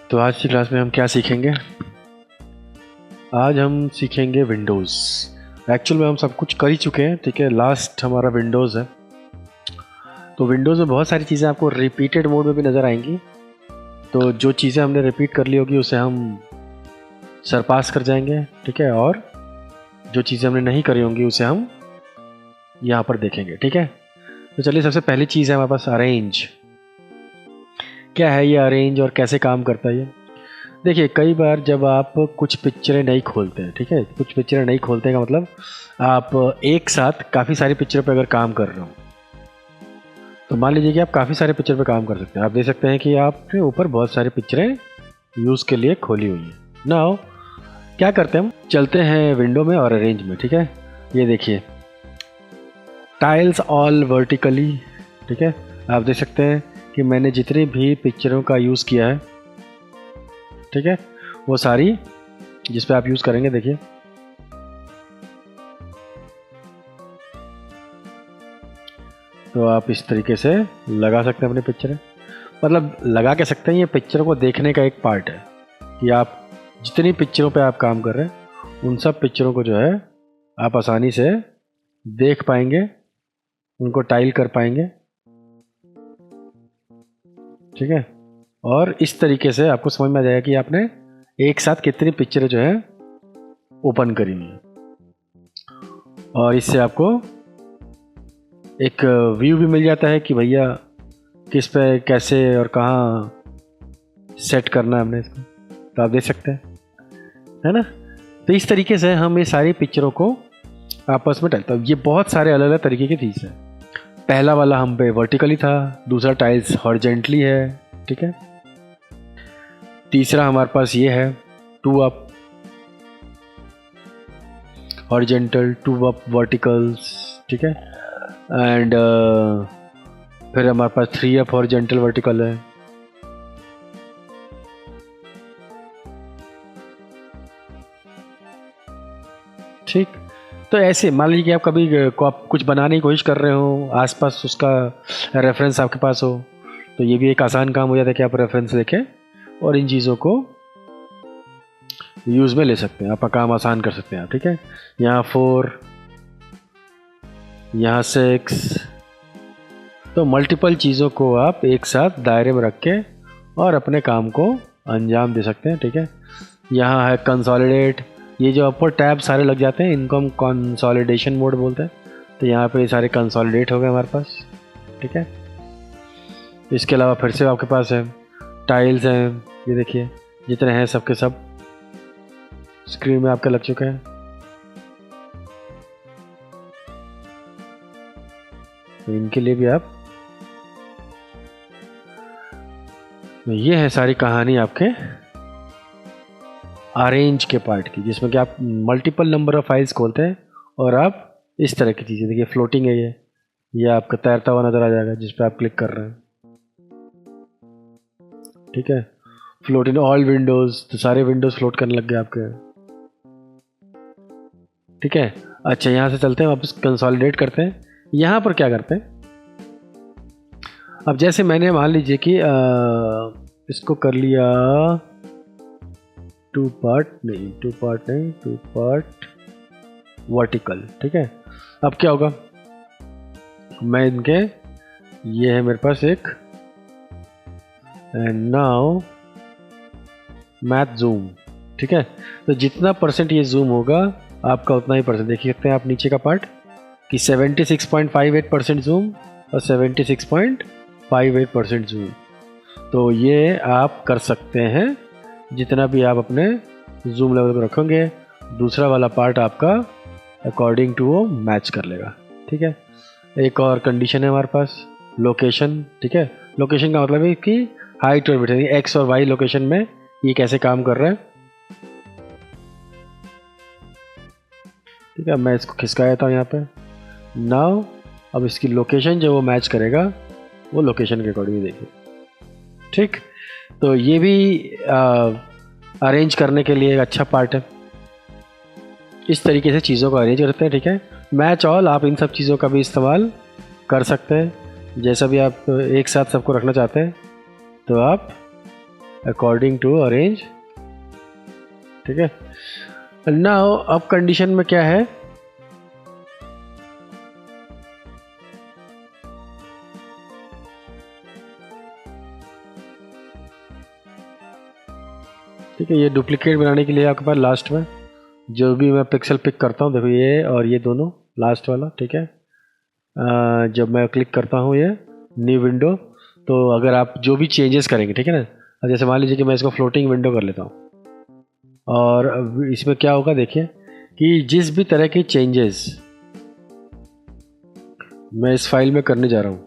तो आज की क्लास में हम क्या सीखेंगे? आज हम सीखेंगे विंडोज़। एक्चुअल में हम सब कुछ कर ही चुके हैं, ठीक है। लास्ट हमारा विंडोज़ है। तो विंडोज़ में बहुत सारी चीज़ें आपको रिपीटेड मोड में भी नज़र आएंगी। तो जो चीज़ें हमने रिपीट कर ली होगी उसे हम सरपास कर जाएंगे, ठीक है। और जो चीज़ें हमने नहीं करी होंगी उसे हम यहाँ पर देखेंगे, ठीक है। तो चलिए, सबसे पहली चीज़ है हमारे पास अरेंज। क्या है ये अरेंज और कैसे काम करता है ये? देखिए, कई बार जब आप कुछ पिक्चरें नहीं खोलते हैं, ठीक है, कुछ पिक्चरें नहीं खोलते हैं का मतलब आप एक साथ काफ़ी सारी पिक्चरों पे अगर काम कर रहे हो, तो मान लीजिए कि आप काफ़ी सारे पिक्चर पे काम कर सकते हैं। आप देख सकते हैं कि आपके ऊपर बहुत सारी पिक्चरें यूज़ के लिए खोली हुई हैं। नाउ क्या करते हैं, हम चलते हैं विंडो में और अरेंज में, ठीक है। ये देखिए, टाइल्स ऑल वर्टिकली, ठीक है। आप देख सकते हैं कि मैंने जितनी भी पिक्चरों का यूज़ किया है, ठीक है, वो सारी जिस पे आप यूज़ करेंगे, देखिए तो आप इस तरीके से लगा सकते हैं अपनी पिक्चरें। मतलब लगा के सकते हैं, ये पिक्चरों को देखने का एक पार्ट है कि आप जितनी पिक्चरों पे आप काम कर रहे हैं उन सब पिक्चरों को जो है आप आसानी से देख पाएंगे, उनको टाइल कर पाएंगे, ठीक है। और इस तरीके से आपको समझ में आ जाएगा कि आपने एक साथ कितनी पिक्चरें जो है ओपन करी हुई हैं। और इससे आपको एक व्यू भी मिल जाता है कि भैया किस पे कैसे और कहाँ सेट करना है हमने इसको, तो आप देख सकते हैं, है ना। तो इस तरीके से हम ये सारी पिक्चरों को आपस में टाइल, ये बहुत सारे अलग अलग तरीके की चीज़ है। पहला वाला हम पे वर्टिकली था, दूसरा टाइल्स हॉरिजॉन्टली है, ठीक है। तीसरा हमारे पास ये है 2 अप हॉरिजॉन्टल, 2 अप वर्टिकल्स, ठीक है। एंड फिर हमारे पास 3 अप हॉरिजॉन्टल वर्टिकल है। ठीक, तो ऐसे मान लीजिए कि आप कभी आप कुछ बनाने की कोशिश कर रहे हो, आसपास उसका रेफरेंस आपके पास हो, तो ये भी एक आसान काम हो जाता है कि आप रेफरेंस लेके और इन चीज़ों को यूज़ में ले सकते हैं, आपका काम आसान कर सकते हैं आप, ठीक है। यहाँ 4, यहाँ 6, तो मल्टीपल चीज़ों को आप एक साथ दायरे में रख के और अपने काम को अंजाम दे सकते हैं, ठीक है। यहाँ है कंसोलिडेट, ये जो ऊपर टैब सारे लग जाते हैं इनको हम कंसोलिडेशन मोड बोलते हैं। तो यहाँ पे ये सारे कंसोलिडेट हो गए हमारे पास, ठीक है। इसके अलावा फिर से आपके पास है टाइल्स हैं, ये देखिए जितने हैं सबके सब स्क्रीन में आपके लग चुके हैं। तो इनके लिए भी आप, ये है सारी कहानी आपके अरेंज के पार्ट की, जिसमें कि आप मल्टीपल नंबर ऑफ फाइल्स खोलते हैं और आप इस तरह की चीज़ें, देखिए फ्लोटिंग है ये आपका तैरता हुआ नज़र आ जाएगा जिस पे आप क्लिक कर रहे हैं, ठीक है। फ्लोट इन ऑल विंडोज़, तो सारे विंडोज़ फ्लोट करने लग गए आपके, ठीक है। अच्छा, यहाँ से चलते हैं वापस, कंसोलिडेट करते हैं। यहाँ पर क्या करते हैं, अब जैसे मैंने मान लीजिए कि इसको कर लिया 2 पार्ट वर्टिकल, ठीक है। अब क्या होगा, मैं इनके, ये है मेरे पास एक, एंड नाउ मैथ जूम, ठीक है। तो जितना परसेंट ये जूम होगा आपका उतना ही परसेंट, देख सकते हैं आप नीचे का पार्ट कि 76.58% जूम और 76.58% जूम। तो ये आप कर सकते हैं जितना भी आप अपने जूम लेवल पर रखेंगे, दूसरा वाला पार्ट आपका अकॉर्डिंग टू वो मैच कर लेगा, ठीक है। एक और कंडीशन है हमारे पास, लोकेशन, ठीक है। लोकेशन का मतलब है कि हाइट और विड्थ, एक्स और वाई लोकेशन में ये कैसे काम कर रहा है, ठीक है। मैं इसको खिसका देता हूँ यहाँ पे। नाउ अब इसकी लोकेशन जो वो मैच करेगा वो लोकेशन के अकॉर्डिंग देखिए, ठीक। तो ये भी अरेंज करने के लिए एक अच्छा पार्ट है। इस तरीके से चीज़ों को अरेंज करते हैं, ठीक है। मैच ऑल, आप इन सब चीज़ों का भी इस्तेमाल कर सकते हैं। जैसा भी आप एक साथ सबको रखना चाहते हैं तो आप अकॉर्डिंग टू अरेंज, ठीक है। नाउ अब कंडीशन में क्या है, ठीक है। ये डुप्लीकेट बनाने के लिए आपके पास लास्ट में जो भी मैं पिक्सल पिक करता हूँ, देखो ये और ये दोनों लास्ट वाला, ठीक है। जब मैं क्लिक करता हूँ ये न्यू विंडो, तो अगर आप जो भी चेंजेस करेंगे, ठीक है ना, जैसे मान लीजिए कि मैं इसको फ्लोटिंग विंडो कर लेता हूँ, और इसमें क्या होगा देखिए कि जिस भी तरह के चेंजेस मैं इस फाइल में करने जा रहा हूँ,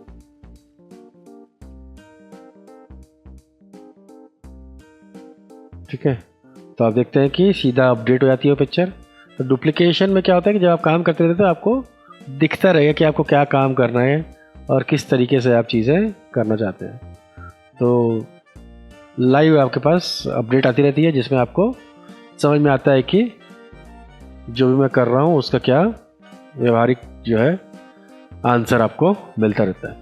ठीक है, तो आप देखते हैं कि सीधा अपडेट हो जाती है पिक्चर। तो डुप्लीकेशन में क्या होता है कि जब आप काम करते रहते तो आपको दिखता रहेगा कि आपको क्या काम करना है और किस तरीके से आप चीज़ें करना चाहते हैं। तो लाइव आपके पास अपडेट आती रहती है जिसमें आपको समझ में आता है कि जो भी मैं कर रहा हूँ उसका क्या व्यवहारिक जो है आंसर आपको मिलता रहता है।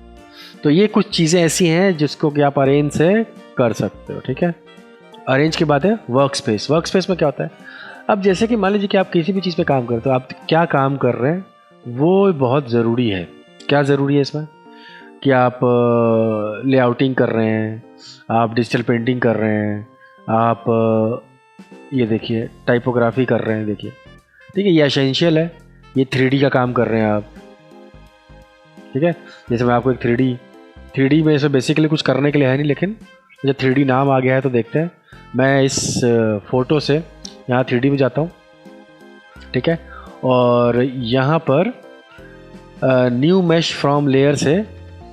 तो ये कुछ चीज़ें ऐसी हैं जिसको कि आप अरेंज से कर सकते हो, ठीक है। अरेंज की बात है वर्क स्पेस। वर्क स्पेस में क्या होता है, अब जैसे कि मान लीजिए कि आप किसी भी चीज़ पे काम करते हो, आप क्या काम कर रहे हैं वो बहुत ज़रूरी है। क्या ज़रूरी है इसमें कि आप लेआउटिंग कर रहे हैं, आप डिजिटल पेंटिंग कर रहे हैं, आप ये देखिए टाइपोग्राफी कर रहे हैं, देखिए, ठीक है, ये एसेंशियल है। ये 3D का काम कर रहे हैं आप, ठीक है। जैसे मैं आपको एक 3D में इसे बेसिकली कुछ करने के लिए है नहीं, लेकिन जब 3D नाम आ गया है तो देखते हैं। मैं इस फ़ोटो से यहाँ 3D में जाता हूँ, ठीक है, और यहाँ पर न्यू मैश फ्रॉम लेयर से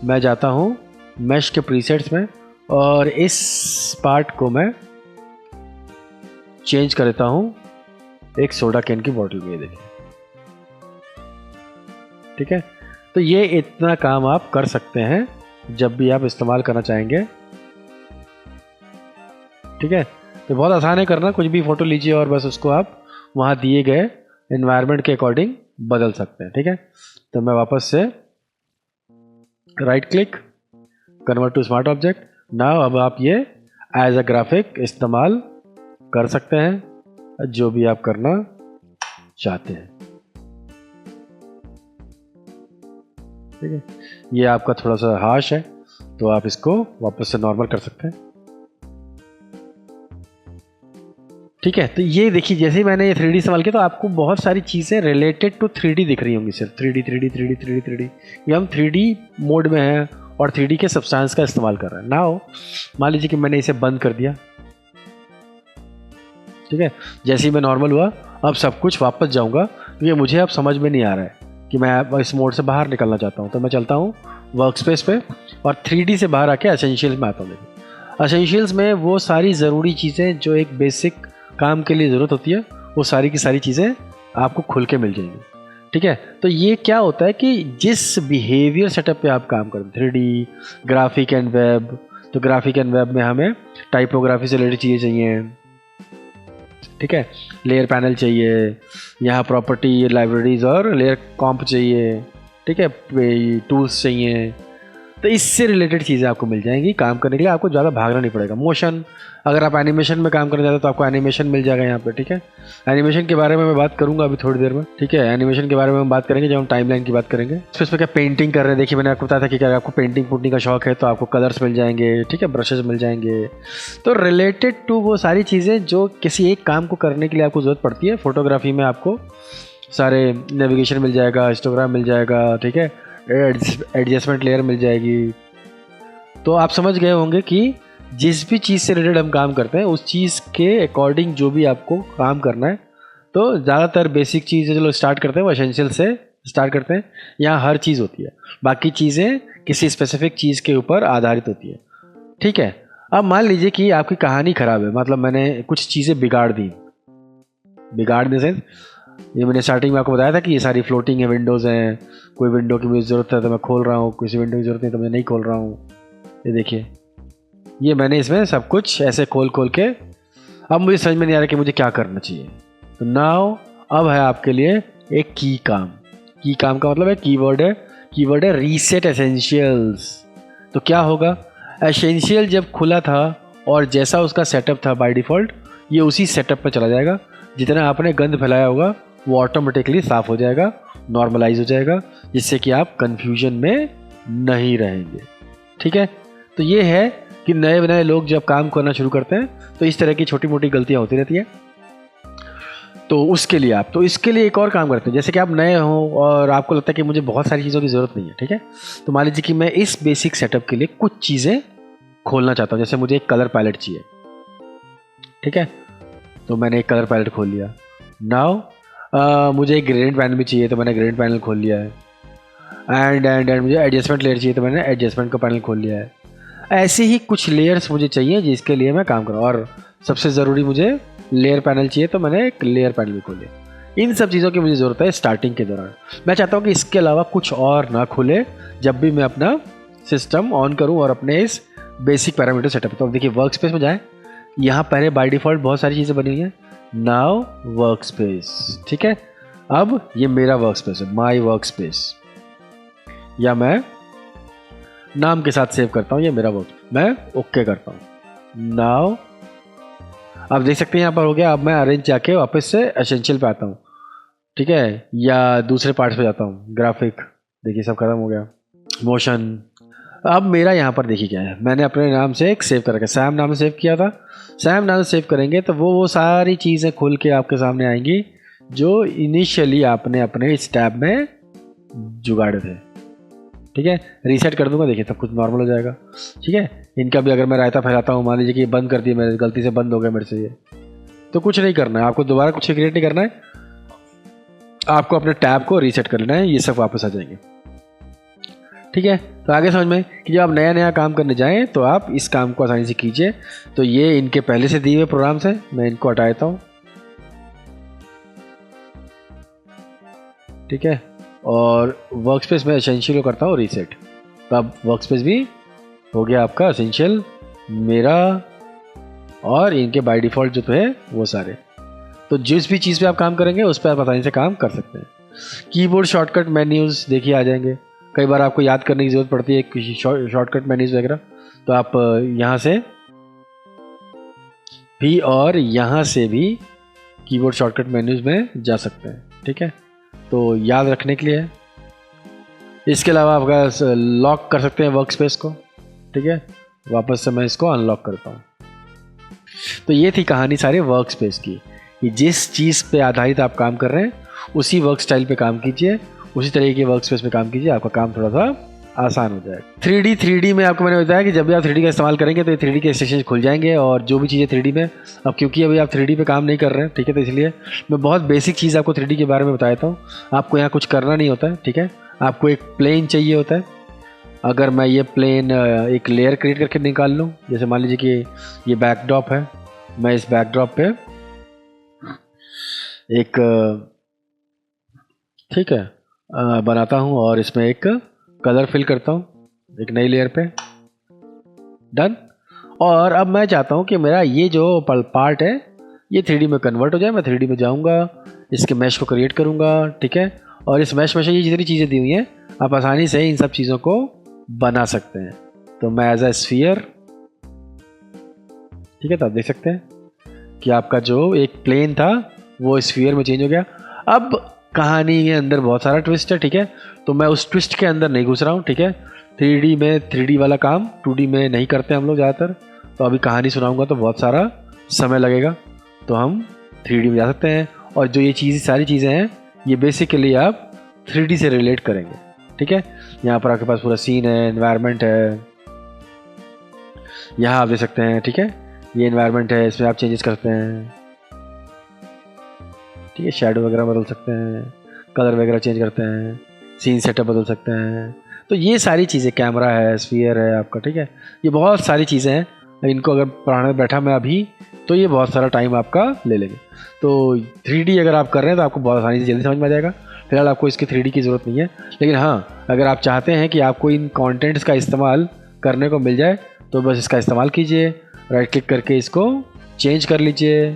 मैं जाता हूँ मैश के प्रीसेट्स में, और इस पार्ट को मैं चेंज कर देता हूँ एक सोडा कैन की बॉटल में, देखिए, ठीक है। तो ये इतना काम आप कर सकते हैं जब भी आप इस्तेमाल करना चाहेंगे, ठीक है। तो बहुत आसान है करना, कुछ भी फ़ोटो लीजिए और बस उसको आप वहाँ दिए गए एनवायरनमेंट के अकॉर्डिंग बदल सकते हैं, ठीक है। तो मैं वापस से right click, convert to smart object. Now अब आप ये एज अ ग्राफिक इस्तेमाल कर सकते हैं जो भी आप करना चाहते हैं, ठीक है। ये आपका थोड़ा सा हार्श है तो आप इसको वापस से नॉर्मल कर सकते हैं, ठीक है। तो ये देखिए जैसे ही मैंने ये 3D इस्तेमाल किया तो आपको बहुत सारी चीज़ें रिलेटेड टू 3D दिख रही होंगी, सिर्फ 3D। ये हम 3D मोड में हैं और 3D के सब्सटेंस का इस्तेमाल कर रहे हैं। नाउ मान लीजिए कि मैंने इसे बंद कर दिया, ठीक है। जैसे ही मैं नॉर्मल हुआ अब सब कुछ वापस जाऊंगा, क्योंकि मुझे अब समझ में नहीं आ रहा है कि मैं इस मोड से बाहर निकलना चाहता हूँ। तो मैं चलता हूँ वर्क स्पेस पे और 3D से बाहर आके एसेंशियल्स में आता हूँ। देखिए एसेंशियल्स में वो सारी ज़रूरी चीज़ें जो एक बेसिक काम के लिए ज़रूरत होती है वो सारी की सारी चीज़ें आपको खुल के मिल जाएंगी, ठीक है। तो ये क्या होता है कि जिस बिहेवियर सेटअप पे आप काम करते हैं 3D ग्राफिक एंड वेब, तो ग्राफिक एंड वेब में हमें टाइपोग्राफी से रिलेटेड चीज़ें चाहिए, ठीक है, लेयर पैनल चाहिए, यहाँ प्रॉपर्टी लाइब्रेरीज और लेयर कॉम्प चाहिए, ठीक है, टूल्स चाहिए। तो इससे रिलेटेड चीज़ें आपको मिल जाएंगी काम करने के लिए, आपको ज़्यादा भागना नहीं पड़ेगा। मोशन, अगर आप एनिमेशन में काम करना चाहते हो तो आपको एनिमेशन मिल जाएगा यहाँ पे, ठीक है। एनिमेशन के बारे में मैं बात करूंगा अभी थोड़ी देर में, ठीक है। एनिमेशन के बारे में हम बात करेंगे जब हम टाइमलाइन की बात करेंगे। इसमें क्या पेंटिंग कर रहे हैं, देखिए मैंने आपको बताया था कि अगर आपको पेंटिंग पुटिंग का शौक है तो आपको कलर्स मिल जाएंगे, ठीक है, ब्रशेज मिल जाएंगे। तो रिलेटेड टू वो सारी चीज़ें जो किसी एक काम को करने के लिए आपको ज़रूरत पड़ती है। फोटोग्राफी में आपको सारे नेविगेशन मिल जाएगा, हिस्टोग्राम मिल जाएगा, ठीक है, एडजस्टमेंट लेयर मिल जाएगी। तो आप समझ गए होंगे कि जिस भी चीज़ से रिलेटेड हम काम करते हैं उस चीज़ के अकॉर्डिंग जो भी आपको काम करना है, तो ज़्यादातर बेसिक चीज़ें जो स्टार्ट करते हैं वो एसेंशियल से स्टार्ट करते हैं। यहाँ हर चीज़ होती है, बाकी चीज़ें किसी स्पेसिफिक चीज़ के ऊपर आधारित होती है, ठीक है। अब मान लीजिए कि आपकी कहानी ख़राब है, मतलब मैंने कुछ चीज़ें बिगाड़ दी, बिगाड़ने से ये मैंने स्टार्टिंग में आपको बताया था कि ये सारी फ्लोटिंग है, विंडोज़ हैं, कोई विंडो की मुझे ज़रूरत है तो मैं खोल रहा हूँ, किसी विंडो की ज़रूरत नहीं तो मैं नहीं खोल रहा हूँ। ये देखिए ये मैंने इसमें सब कुछ ऐसे खोल के अब मुझे समझ में नहीं आ रहा कि मुझे क्या करना चाहिए। तो नाउ अब है आपके लिए एक की काम की काम का मतलब है कीवर्ड है रीसेट एसेंशियल्स। तो क्या होगा, एसेंशियल जब खुला था और जैसा उसका सेटअप था बाय डिफ़ॉल्ट, ये उसी सेटअप पे चला जाएगा। जितना आपने गंद फैलाया होगा वो ऑटोमेटिकली साफ़ हो जाएगा, नॉर्मलाइज हो जाएगा, जिससे कि आप कन्फ्यूजन में नहीं रहेंगे। ठीक है, तो ये है कि नए लोग जब काम करना शुरू करते हैं तो इस तरह की छोटी मोटी गलतियाँ होती रहती हैं। तो उसके लिए आप, तो इसके लिए एक और काम करते हैं, जैसे कि आप नए हो और आपको लगता है कि मुझे बहुत सारी चीज़ों की ज़रूरत नहीं है। ठीक है, तो मान लीजिए कि मैं इस बेसिक सेटअप के लिए कुछ चीज़ें खोलना चाहता हूँ। जैसे मुझे एक कलर पैलेट चाहिए। ठीक है, तो मैंने एक कलर पैलेट खोल लिया। नाउ मुझे एक ग्रेडिएंट पैनल भी चाहिए, तो मैंने ग्रेडिएंट पैनल खोल लिया है। एंड मुझे एडजस्टमेंट लेयर चाहिए, तो मैंने एडजस्टमेंट का पैनल खोल लिया है। ऐसे ही कुछ लेयर्स मुझे चाहिए जिसके लिए मैं काम करूँ, और सबसे ज़रूरी मुझे लेयर पैनल चाहिए, तो मैंने एक लेयर पैनल भी खोल लिया। इन सब चीज़ों की मुझे ज़रूरत है स्टार्टिंग के दौरान। मैं चाहता हूँ कि इसके अलावा कुछ और ना खुले जब भी मैं अपना सिस्टम ऑन करूँ और अपने इस बेसिक पैरामीटर सेटअप। तो अब देखिए वर्क स्पेस में जाएँ, यहाँ पहले बाय डिफ़ॉल्ट बहुत सारी चीज़ें बनी हुई हैं। नाउ वर्क स्पेस, ठीक है, अब ये मेरा वर्क स्पेस है, माई वर्क स्पेस, या मैं नाम के साथ सेव करता हूँ ये मेरा वर्क, मैं ओके करता हूँ। नाउ आप देख सकते हैं यहाँ पर हो गया। अब मैं अरेंज जाके वापस से एसेंशियल पे आता हूँ। ठीक है, या दूसरे पार्ट्स पे जाता हूँ, ग्राफिक, देखिए सब खत्म हो गया, मोशन। अब मेरा यहाँ पर देखिए क्या है, मैंने अपने नाम से एक सेव कर रखा है, सैम नाम से सेव किया था। सैम नाम से सेव करेंगे तो वो सारी चीज़ें खुल के आपके सामने आएंगी जो इनिशियली आपने अपने इस टैब में जुगाड़े थे। ठीक है, रीसेट कर दूंगा, देखिए सब कुछ नॉर्मल हो जाएगा। ठीक है, इनका भी अगर मैं रायता फैलाता हूँ, मान लीजिए कि बंद कर दिया, मेरे गलती से बंद हो गया मेरे से ये, तो कुछ नहीं करना है आपको, दोबारा कुछ क्रिएट नहीं करना है, आपको अपने टैब को रीसेट कर लेना है, ये सब वापस आ जाएंगे। ठीक है, तो आगे समझ में कि जब आप नया काम करने जाएं तो आप इस काम को आसानी से कीजिए। तो ये इनके पहले से दिए हुए प्रोग्राम्स हैं, मैं इनको हटा देता हूँ। ठीक है, और वर्क स्पेस में एसेंशियल को करता हूँ रीसेट। तो अब वर्क स्पेस भी हो गया आपका एसेंशियल मेरा, और इनके बाय डिफ़ॉल्ट जो तो है वो सारे। तो जिस भी चीज़ पे आप काम करेंगे उस पर आप आसानी से काम कर सकते हैं। कीबोर्ड शॉर्टकट मेन्यूज़ देखिए आ जाएंगे। कई बार आपको याद करने की ज़रूरत पड़ती है किसी शॉर्टकट मेन्यूज़ वगैरह, तो आप यहाँ से भी और यहाँ से भी कीबोर्ड शॉर्टकट मेन्यूज़ में जा सकते हैं। ठीक है, तो याद रखने के लिए है। इसके अलावा आप लॉक कर सकते हैं वर्क स्पेस को। ठीक है, वापस से मैं इसको अनलॉक करता हूँ। तो ये थी कहानी सारे वर्क स्पेस की, कि जिस चीज़ पे आधारित आप काम कर रहे हैं उसी वर्क स्टाइल पे काम कीजिए, उसी तरीके के वर्क स्पेस पे काम कीजिए, आपका काम थोड़ा सा आसान हो जाएगा। 3D में आपको मैंने बताया कि जब भी आप 3D का इस्तेमाल करेंगे तो ये 3D के स्टेशन खुल जाएंगे, और जो भी चीज़ें 3D में, अब क्योंकि अभी आप 3D पे काम नहीं कर रहे हैं, ठीक है, तो इसलिए मैं बहुत बेसिक चीज़ आपको 3D के बारे में बताता हूँ। आपको यहाँ कुछ करना नहीं होता है। ठीक है, आपको एक प्लेन चाहिए होता है। अगर मैं ये प्लेन एक लेयर क्रिएट करके निकाल लूँ, जैसे मान लीजिए कि ये बैकड्रॉप है, मैं इस बैकड्रॉप पे एक ठीक है बनाता हूँ और इसमें एक कलर फिल करता हूँ एक नई लेयर पे, डन। और अब मैं चाहता हूँ कि मेरा ये जो पार्ट है ये 3D में कन्वर्ट हो जाए। मैं 3D में जाऊँगा, इसके मैश को क्रिएट करूँगा। ठीक है, और इस मैश में से ये जितनी चीज़ें दी हुई हैं आप आसानी से इन सब चीज़ों को बना सकते हैं। तो मैं एज अ स्फीयर, ठीक है, तो आप देख सकते हैं कि आपका जो एक प्लेन था वो स्फीयर में चेंज हो गया। अब कहानी के अंदर बहुत सारा ट्विस्ट है। ठीक है, तो मैं उस ट्विस्ट के अंदर नहीं घुस रहा हूँ। ठीक है, 3D में 3D वाला काम 2D में नहीं करते हम लोग ज़्यादातर। तो अभी कहानी सुनाऊंगा तो बहुत सारा समय लगेगा, तो हम 3D में जा सकते हैं। और जो ये सारी चीज़ें हैं ये बेसिकली आप 3D से रिलेट करेंगे। ठीक है, यहाँ पर आपके पास पूरा सीन है, एनवायरनमेंट है, यहाँ आप देख सकते हैं। ठीक है, ये एनवायरनमेंट है, इसमें आप चेंजेस करते हैं। ठीक है, शैडो वगैरह बदल सकते हैं, कलर वगैरह चेंज करते हैं, सीन सेटअप बदल सकते हैं। तो ये सारी चीज़ें, कैमरा है, स्फीयर है आपका। ठीक है, ये बहुत सारी चीज़ें हैं, इनको अगर पढ़ाने बैठा मैं अभी तो ये बहुत सारा टाइम आपका ले लेंगे। तो 3D अगर आप कर रहे हैं तो आपको बहुत आसानी से जल्दी समझ में आ जाएगा। फिलहाल आपको इसकी 3D की ज़रूरत नहीं है, लेकिन हाँ अगर आप चाहते हैं कि आपको इन कंटेंट्स का इस्तेमाल करने को मिल जाए तो बस इसका इस्तेमाल कीजिए। राइट क्लिक करके इसको चेंज कर लीजिए।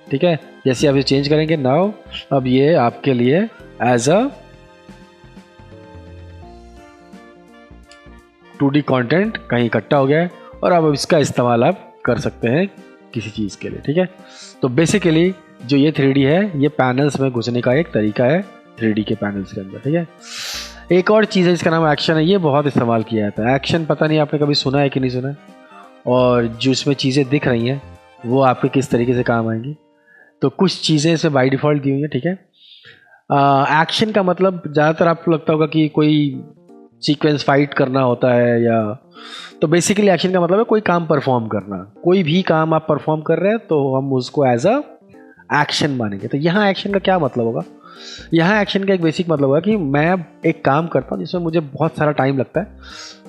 ठीक है, जैसे आप इसे चेंज करेंगे नाउ अब ये आपके लिए एज अ 2D कंटेंट कहीं इकट्ठा हो गया है और अब इसका इस्तेमाल आप कर सकते हैं किसी चीज़ के लिए, ठीक है। तो बेसिकली जो ये 3D है ये पैनल्स में घुसने का एक तरीका है 3D के पैनल्स के अंदर, ठीक है। एक और चीज़ है जिसका नाम एक्शन है, ये बहुत इस्तेमाल किया जाता है। एक्शन पता नहीं आपने कभी सुना है कि नहीं सुना है, और जो इसमें चीज़ें दिख रही हैं वो आपके किस तरीके से काम आएंगी। तो कुछ चीज़ें इसमें बाय डिफ़ॉल्ट दी हुई हैं, ठीक है। एक्शन का मतलब ज़्यादातर आपको लगता होगा कि कोई सीक्वेंस फाइट करना होता है, या तो बेसिकली एक्शन का मतलब है कोई काम परफॉर्म करना। कोई भी काम आप परफॉर्म कर रहे हैं तो हम उसको एज अ एक्शन मानेंगे। तो यहाँ एक्शन का क्या मतलब होगा, यहाँ एक्शन का एक बेसिक मतलब होगा कि मैं अब एक काम करता हूँ जिसमें मुझे बहुत सारा टाइम लगता है,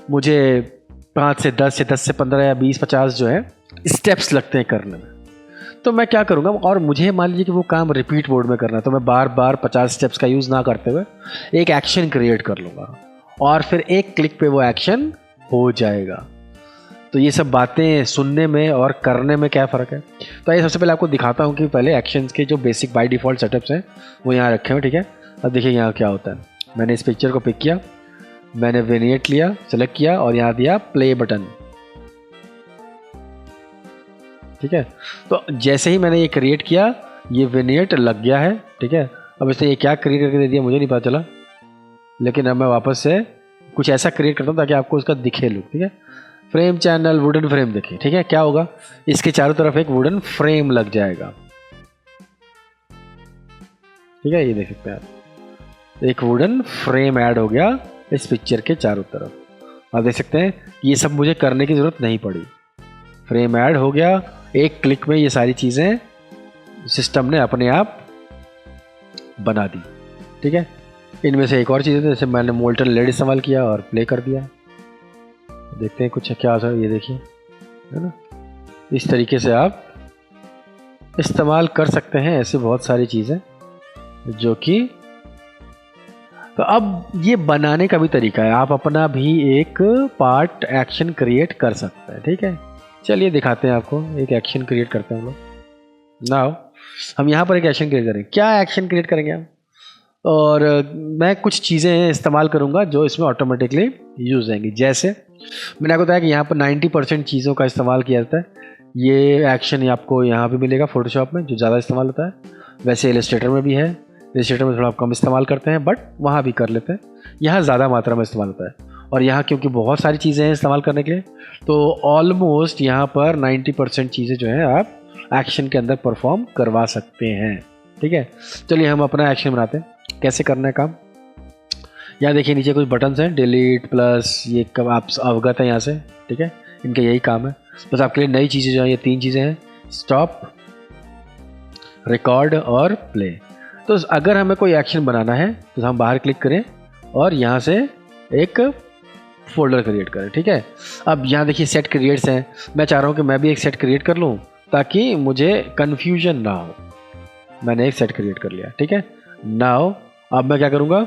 मुझे 5 से 10 या 10 से 15 या 20-50 जो है स्टेप्स लगते हैं करने में। तो मैं क्या करूँगा, और मुझे मान लीजिए कि वो काम रिपीट मोड में करना है, तो मैं बार बार 50 स्टेप्स का यूज़ ना करते हुए एक एक्शन क्रिएट कर लूँगा और फिर एक क्लिक पे वो एक्शन हो जाएगा। तो ये सब बातें सुनने में और करने में क्या फ़र्क है। तो ये सबसे पहले आपको दिखाता हूँ कि पहले एक्शंस के जो बेसिक बाय डिफ़ॉल्ट सेटअप्स हैं वो यहाँ रखे हुए, ठीक है। अब देखिए यहाँ क्या होता है, मैंने इस पिक्चर को पिक किया, मैंने विनिएट लिया, सेलेक्ट किया और यहाँ दिया प्ले बटन, ठीक है। तो जैसे ही मैंने ये क्रिएट किया ये विनिएट लग गया है, ठीक है। अब इसने ये क्या क्रिएट करके दे दिया मुझे नहीं पता चला, लेकिन अब मैं वापस से कुछ ऐसा क्रिएट करता हूँ ताकि आपको उसका दिखे लुक, ठीक है। फ्रेम चैनल वुडन फ्रेम देखिए, ठीक है। क्या होगा, इसके चारों तरफ एक वुडन फ्रेम लग जाएगा, ठीक है। ये देख सकते हैं आप, एक वुडन फ्रेम ऐड हो गया इस पिक्चर के चारों तरफ। आप देख सकते हैं ये सब मुझे करने की ज़रूरत नहीं पड़ी, फ्रेम ऐड हो गया, एक क्लिक में ये सारी चीज़ें सिस्टम ने अपने आप बना दी, ठीक है। इनमें से एक और चीज़ है, जैसे मैंने मोल्टन लेड इस्तेमाल किया और प्ले कर दिया, देखते हैं कुछ क्या असर, ये देखिए, है ना। इस तरीके से आप इस्तेमाल कर सकते हैं ऐसे बहुत सारी चीज़ें जो कि, तो अब ये बनाने का भी तरीका है, आप अपना भी एक पार्ट एक्शन क्रिएट कर सकते हैं, ठीक है। चलिए दिखाते हैं आपको, एक एक्शन क्रिएट करते हैं हम लोग। नाउ हम यहाँ पर एक एक्शन क्रिएट करेंगे। क्या एक्शन क्रिएट करेंगे हम, और मैं कुछ चीज़ें इस्तेमाल करूँगा जो इसमें ऑटोमेटिकली यूज़ आएंगी। जैसे मैंने आपको बताया कि यहाँ पर 90% चीज़ों का इस्तेमाल किया जाता है। ये एक्शन आपको यहाँ भी मिलेगा फोटोशॉप में, जो ज़्यादा इस्तेमाल होता है। वैसे इलस्ट्रेटर में भी है, इलस्ट्रेटर में थोड़ा कम इस्तेमाल करते हैं, बट वहाँ भी कर लेते हैं। यहाँ ज़्यादा मात्रा में इस्तेमाल होता है, और यहाँ क्योंकि बहुत सारी चीज़ें हैं इस्तेमाल करने के लिए, तो ऑलमोस्ट यहाँ पर 90% चीज़ें जो है आप एक्शन के अंदर परफॉर्म करवा सकते हैं, ठीक है। चलिए हम अपना एक्शन बनाते हैं, कैसे करना है काम। यहाँ देखिए नीचे कुछ बटन्स हैं, डिलीट प्लस, ये कब आप अवगत हैं यहाँ से, ठीक है। इनका यही काम है। बस आपके लिए नई चीज़ें जो हैं, ये 3 चीज़ें हैं, स्टॉप, रिकॉर्ड और प्ले। तो अगर हमें कोई एक्शन बनाना है तो हम बाहर क्लिक करें और यहाँ से एक फोल्डर क्रिएट करें, ठीक है। अब यहाँ देखिए सेट क्रिएट्स हैं, मैं चाह रहा हूँ कि मैं भी एक सेट क्रिएट कर लूँ ताकि मुझे कन्फ्यूजन ना हो। मैंने एक सेट क्रिएट कर लिया, ठीक है। नाउ अब मैं क्या करूँगा,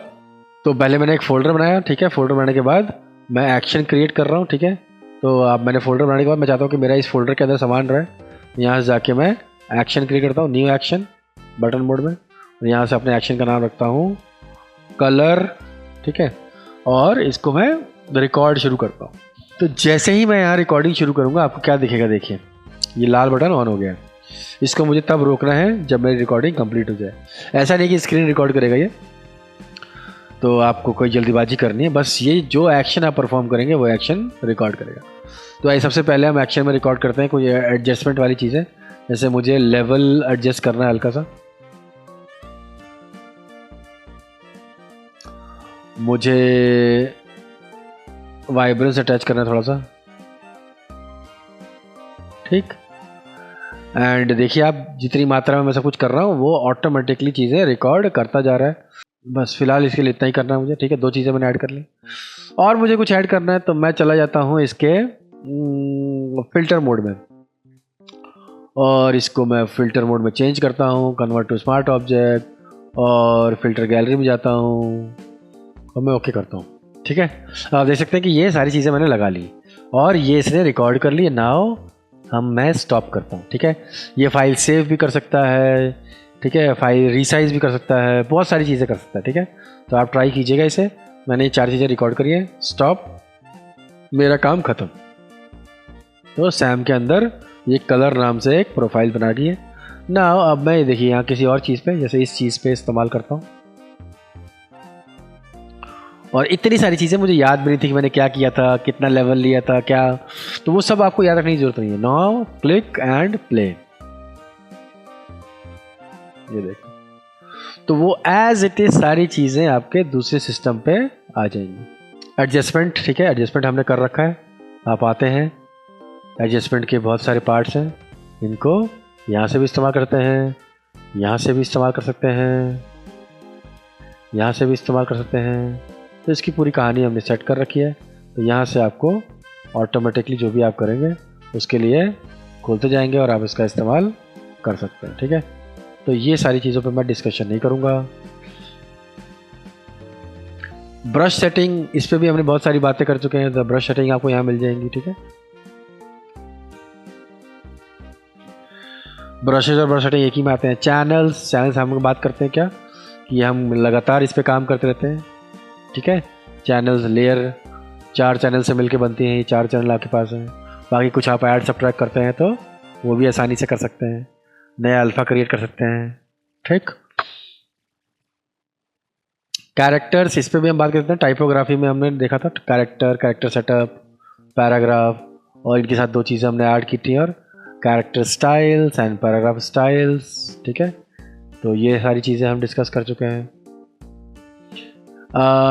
तो पहले मैंने एक फ़ोल्डर बनाया, ठीक है। फ़ोल्डर बनाने के बाद मैं एक्शन क्रिएट कर रहा हूँ, ठीक है। तो अब मैंने फ़ोल्डर बनाने के बाद मैं चाहता हूँ कि मेरा इस फोल्डर के अंदर सामान रहे। यहाँ से जाके मैं एक्शन क्रिएट करता हूँ, न्यू एक्शन बटन मोड में, और यहाँ से अपने एक्शन का नाम रखता हूँ कलर, ठीक है। और इसको मैं रिकॉर्ड शुरू करता हूँ। तो जैसे ही मैं यहाँ रिकॉर्डिंग शुरू करूँगा आपको क्या दिखेगा, देखिए ये लाल बटन ऑन हो गया। इसको मुझे तब रोकना है जब मेरी रिकॉर्डिंग कंप्लीट हो जाए। ऐसा नहीं कि स्क्रीन रिकॉर्ड करेगा ये, तो आपको कोई जल्दीबाजी करनी है, बस ये जो एक्शन आप परफॉर्म करेंगे वो एक्शन रिकॉर्ड करेगा। तो आइए सबसे पहले हम एक्शन में रिकॉर्ड करते हैं कोई एडजस्टमेंट वाली चीज़ें। जैसे मुझे लेवल एडजस्ट करना है हल्का सा, मुझे वाइब्रेंस अटैच करना है थोड़ा सा, ठीक। एंड देखिए आप जितनी मात्रा में मैं सब कुछ कर रहा हूँ वो ऑटोमेटिकली चीज़ें रिकॉर्ड करता जा रहा है। बस फिलहाल इसके लिए इतना ही करना है मुझे, ठीक है। 2 चीज़ें मैंने ऐड कर ली, और मुझे कुछ ऐड करना है तो मैं चला जाता हूँ इसके फ़िल्टर मोड में, और इसको मैं फ़िल्टर मोड में चेंज करता हूँ, कन्वर्ट टू स्मार्ट ऑब्जेक्ट, और फिल्टर गैलरी में जाता हूँ और मैं ओके करता हूँ, ठीक है। आप देख सकते हैं कि ये सारी चीज़ें मैंने लगा ली और ये इसने रिकॉर्ड कर ली। नाउ मैं स्टॉप करता हूँ, ठीक है। ये फाइल सेव भी कर सकता है, ठीक है, फाइल रीसाइज भी कर सकता है, बहुत सारी चीज़ें कर सकता है, ठीक है। तो आप ट्राई कीजिएगा इसे। मैंने ये 4 चीज़ें रिकॉर्ड करी है, स्टॉप, मेरा काम ख़त्म। तो सैम के अंदर ये कलर नाम से एक प्रोफाइल बना दी है ना। अब मैं देखिए यहाँ किसी और चीज़ पे, जैसे इस चीज़ पे इस्तेमाल करता हूँ, और इतनी सारी चीज़ें मुझे याद भी नहीं थी कि मैंने क्या किया था, कितना लेवल लिया था, क्या, तो वो सब आपको याद रखने की जरूरत नहीं है। नाउ क्लिक एंड प्ले, ये देखो, तो वो एज इट इज सारी चीज़ें आपके दूसरे सिस्टम पे आ जाएंगी। एडजस्टमेंट, ठीक है, एडजस्टमेंट हमने कर रखा है। आप आते हैं, एडजस्टमेंट के बहुत सारे पार्ट्स हैं, इनको यहाँ से भी इस्तेमाल करते हैं, यहाँ से भी इस्तेमाल कर सकते हैं, यहाँ से भी इस्तेमाल कर सकते हैं। तो इसकी पूरी कहानी हमने सेट कर रखी है। तो यहाँ से आपको ऑटोमेटिकली जो भी आप करेंगे उसके लिए खोलते जाएंगे और आप इसका इस्तेमाल कर सकते हैं, ठीक है। तो ये सारी चीज़ों पे मैं डिस्कशन नहीं करूँगा। ब्रश सेटिंग, इस पे भी हमने बहुत सारी बातें कर चुके हैं, तो ब्रश सेटिंग आपको यहाँ मिल जाएंगी, ठीक है। ब्रशेज और ब्रश सेटिंग एक ही में आते हैं। चैनल्स हम बात करते हैं क्या, कि हम लगातार इस पे काम करते रहते हैं, ठीक है। चैनल्स लेयर 4 चैनल से मिलके बनती हैं, ये 4 चैनल आपके पास हैं। बाकी कुछ आप ऐड सब्ट्रैक्ट करते हैं तो वो भी आसानी से कर सकते हैं, नया अल्फ़ा क्रिएट कर सकते हैं, ठीक। कैरेक्टर्स, इस पे भी हम बात करते हैं। टाइपोग्राफी में हमने देखा था कैरेक्टर सेटअप, पैराग्राफ, और इनके साथ 2 चीज़ें हमने ऐड की थी, और character styles and paragraph styles, ठीक है। तो ये सारी चीज़ें हम डिस्कस कर चुके हैं।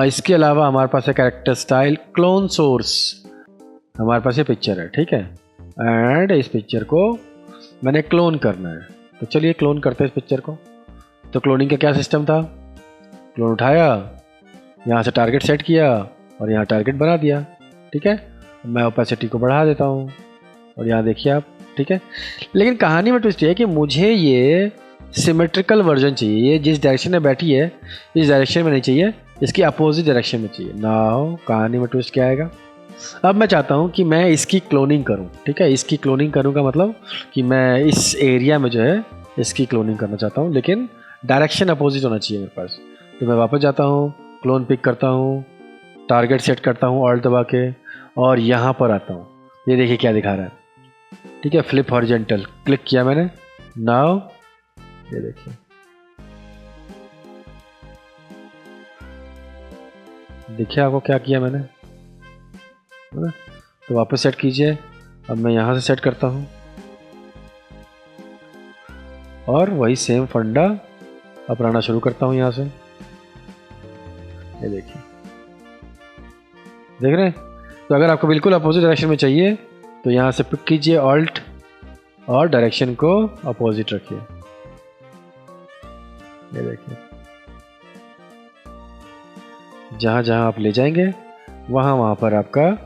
इसके अलावा हमारे पास है कैरेक्टर स्टाइल, क्लोन सोर्स, हमारे पास ये पिक्चर है, ठीक है, एंड इस पिक्चर को मैंने क्लोन करना है। तो चलिए क्लोन करते हैं इस पिक्चर को। तो क्लोनिंग का क्या सिस्टम था, क्लोन उठाया, यहाँ से टारगेट सेट किया और यहाँ टारगेट बना दिया, ठीक है। मैं ओपेसिटी को बढ़ा देता हूँ और यहाँ देखिए आप, ठीक है। लेकिन कहानी में ट्विस्ट ये है कि मुझे ये सिमेट्रिकल वर्जन चाहिए, ये जिस डायरेक्शन में बैठी है इस डायरेक्शन में नहीं चाहिए, इसकी अपोजिट डायरेक्शन में चाहिए। नाउ कहानी में ट्विस्ट क्या आएगा, अब मैं चाहता हूँ कि मैं इसकी क्लोनिंग करूँ, ठीक है। इसकी क्लोनिंग करूँ का मतलब कि मैं इस एरिया में जो है इसकी क्लोनिंग करना चाहता हूँ, लेकिन डायरेक्शन अपोजिट होना चाहिए मेरे पास। तो मैं वापस जाता हूँ, क्लोन पिक करता हूँ, टारगेट सेट करता हूँ ऑल्ट दबा के, और यहाँ पर आता हूँ। ये देखिए क्या दिखा रहा है, ठीक है, फ्लिप हॉरिजॉन्टल, क्लिक किया मैंने। नाउ ये देखिए, देखिए आपको क्या किया मैंने, है ना। तो वापस सेट कीजिए। अब मैं यहाँ से सेट करता हूँ और वही सेम फंडा अपनाना शुरू करता हूँ यहाँ से। ये देखिए, देख रहे हैं। तो अगर आपको बिल्कुल अपोजिट डायरेक्शन में चाहिए तो यहाँ से पिक कीजिए ऑल्ट और डायरेक्शन को अपोजिट रखिए। ये देखिए, जहाँ जहाँ आप ले जाएंगे वहाँ वहाँ पर आपका